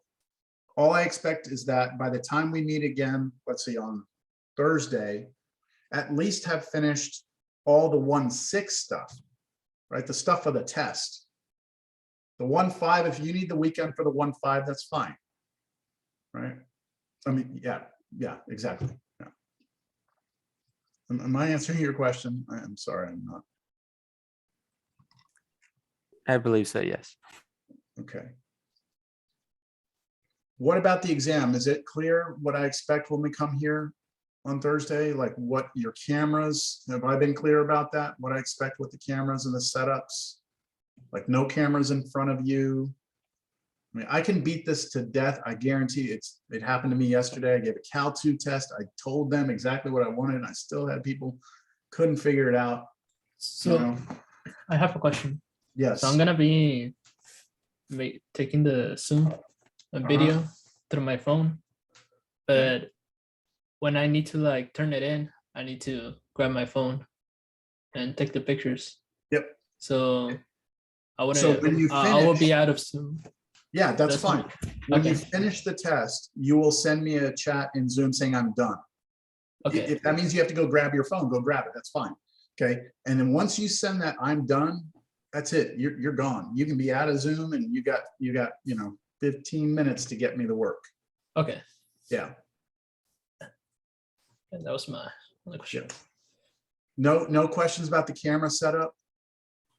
all I expect is that by the time we meet again, let's see, on Thursday, at least have finished all the 1.6 stuff, right? The stuff for the test. The 1.5, if you need the weekend for the 1.5, that's fine, right? I mean, yeah, exactly. Yeah. Am I answering your question? I'm sorry, I'm not. I believe so, yes. Okay. What about the exam? Is it clear what I expect when we come here on Thursday? Like what your cameras, have I been clear about that? What I expect with the cameras and the setups? Like no cameras in front of you. I mean, I can beat this to death. I guarantee it happened to me yesterday. I gave a Cal 2 test. I told them exactly what I wanted, and I still had people couldn't figure it out. So know? I have a question. Yes. So I'm gonna be taking the Zoom video through my phone, but when I need to like turn it in, I need to grab my phone and take the pictures. Yep. So I would So when you I will be finish- out of Zoom. Yeah, that's fine. When you Okay. finish the test, you will send me a chat in Zoom saying I'm done. Okay. If that means you have to go grab your phone, go grab it. That's fine. Okay. And then once you send that I'm done, that's it. You're gone. You can be out of Zoom and you got, you know, 15 minutes to get me the work. Okay. Yeah. And that was my only question. No questions about the camera setup.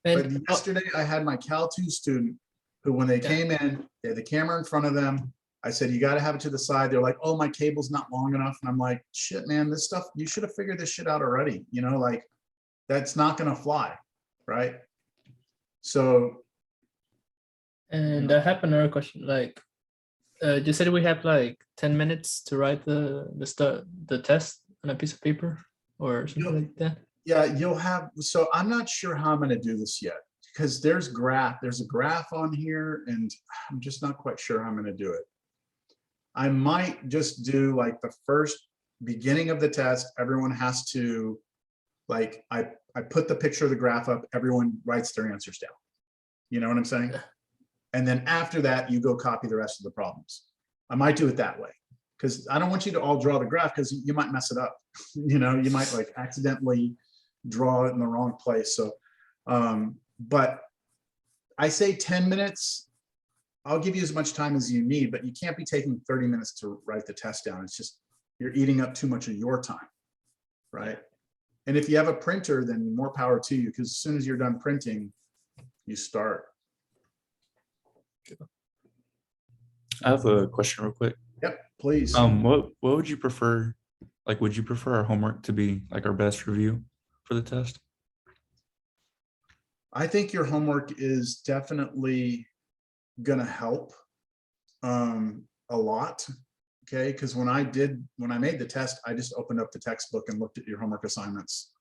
But And yesterday I had my Cal 2 student who, when they Yeah. came in, they had the camera in front of them. I said, you got to have it to the side. They're like, oh, my cable's not long enough. And I'm like, shit, man, this stuff, you should have figured this shit out already. You know, like that's not going to fly. Right. So. And I have another question. Like, you said we have like 10 minutes to write the test on a piece of paper or something like that. Yeah, you'll have, so I'm not sure how I'm going to do this yet because there's a graph on here and I'm just not quite sure how I'm going to do it. I might just do like the first beginning of the test. Everyone has to, like, I put the picture of the graph up, everyone writes their answers down. You know what I'm saying? And then after that, you go copy the rest of the problems. I might do it that way because I don't want you to all draw the graph because you might mess it up. You know, you might like accidentally draw it in the wrong place. So, but I say 10 minutes. I'll give you as much time as you need, but you can't be taking 30 minutes to write the test down. It's just, you're eating up too much of your time, right? And if you have a printer, then more power to you, because as soon as you're done printing, you start. I have a question real quick. Yep, please. What would you prefer? Like, would you prefer our homework to be like our best review for the test? I think your homework is definitely gonna help a lot. Okay, because when I made the test, I just opened up the textbook and looked at your homework assignments.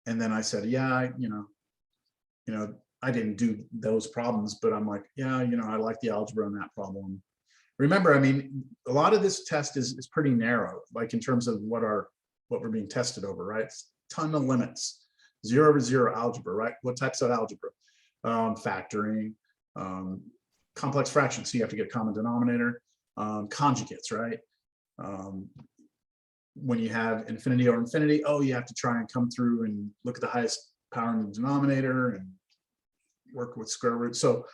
And then I said, yeah, you know, I didn't do those problems, but I'm like, yeah, you know, I like the algebra in that problem. Remember, I mean, a lot of this test is pretty narrow, like in terms of what we're being tested over, right? It's a ton of limits, 0 over 0 algebra, right? What types of algebra? Factoring, complex fractions, so you have to get a common denominator, conjugates, right? When you have infinity over infinity, oh, you have to try and come through and look at the highest power in the denominator and work with square root. So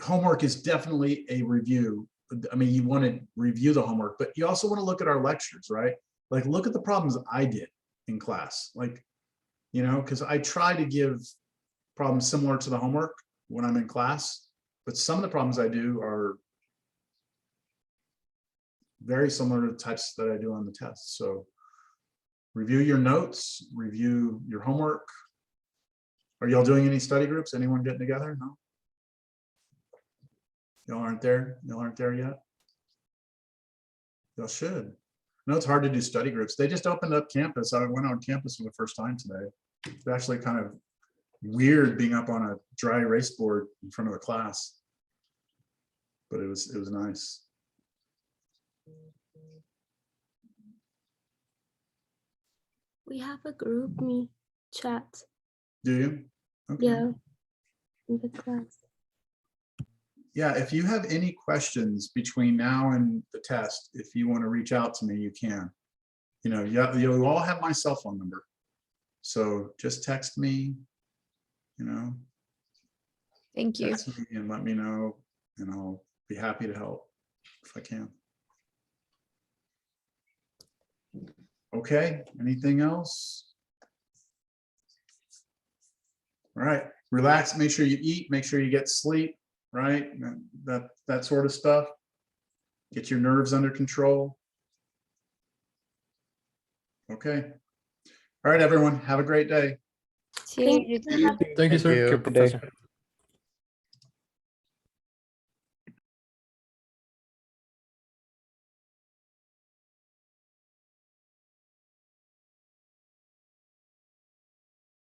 homework is definitely a review. I mean, you want to review the homework, but you also want to look at our lectures, right? Like, look at the problems I did in class, like, you know, because I try to give problems similar to the homework when I'm in class, but some of the problems I do are very similar to the types that I do on the test. So review your notes, review your homework. Are y'all doing any study groups? Anyone getting together? No? Y'all aren't there? Y'all aren't there yet? Y'all should. I know it's hard to do study groups. They just opened up campus. I went on campus for the first time today. It's actually kind of weird being up on a dry erase board in front of the class. But it was nice. We have a group me chat. Do you? Okay. Yeah. In the class. Yeah, if you have any questions between now and the test, if you want to reach out to me, you can. You know, you'll all have my cell phone number. So just text me, you know. Thank you. Text me and let me know, and I'll be happy to help if I can. Okay, anything else? All right, relax, make sure you eat, make sure you get sleep, right? That sort of stuff. Get your nerves under control. Okay. All right, everyone, have a great day. See you. Thank you, sir. Thank you, Professor.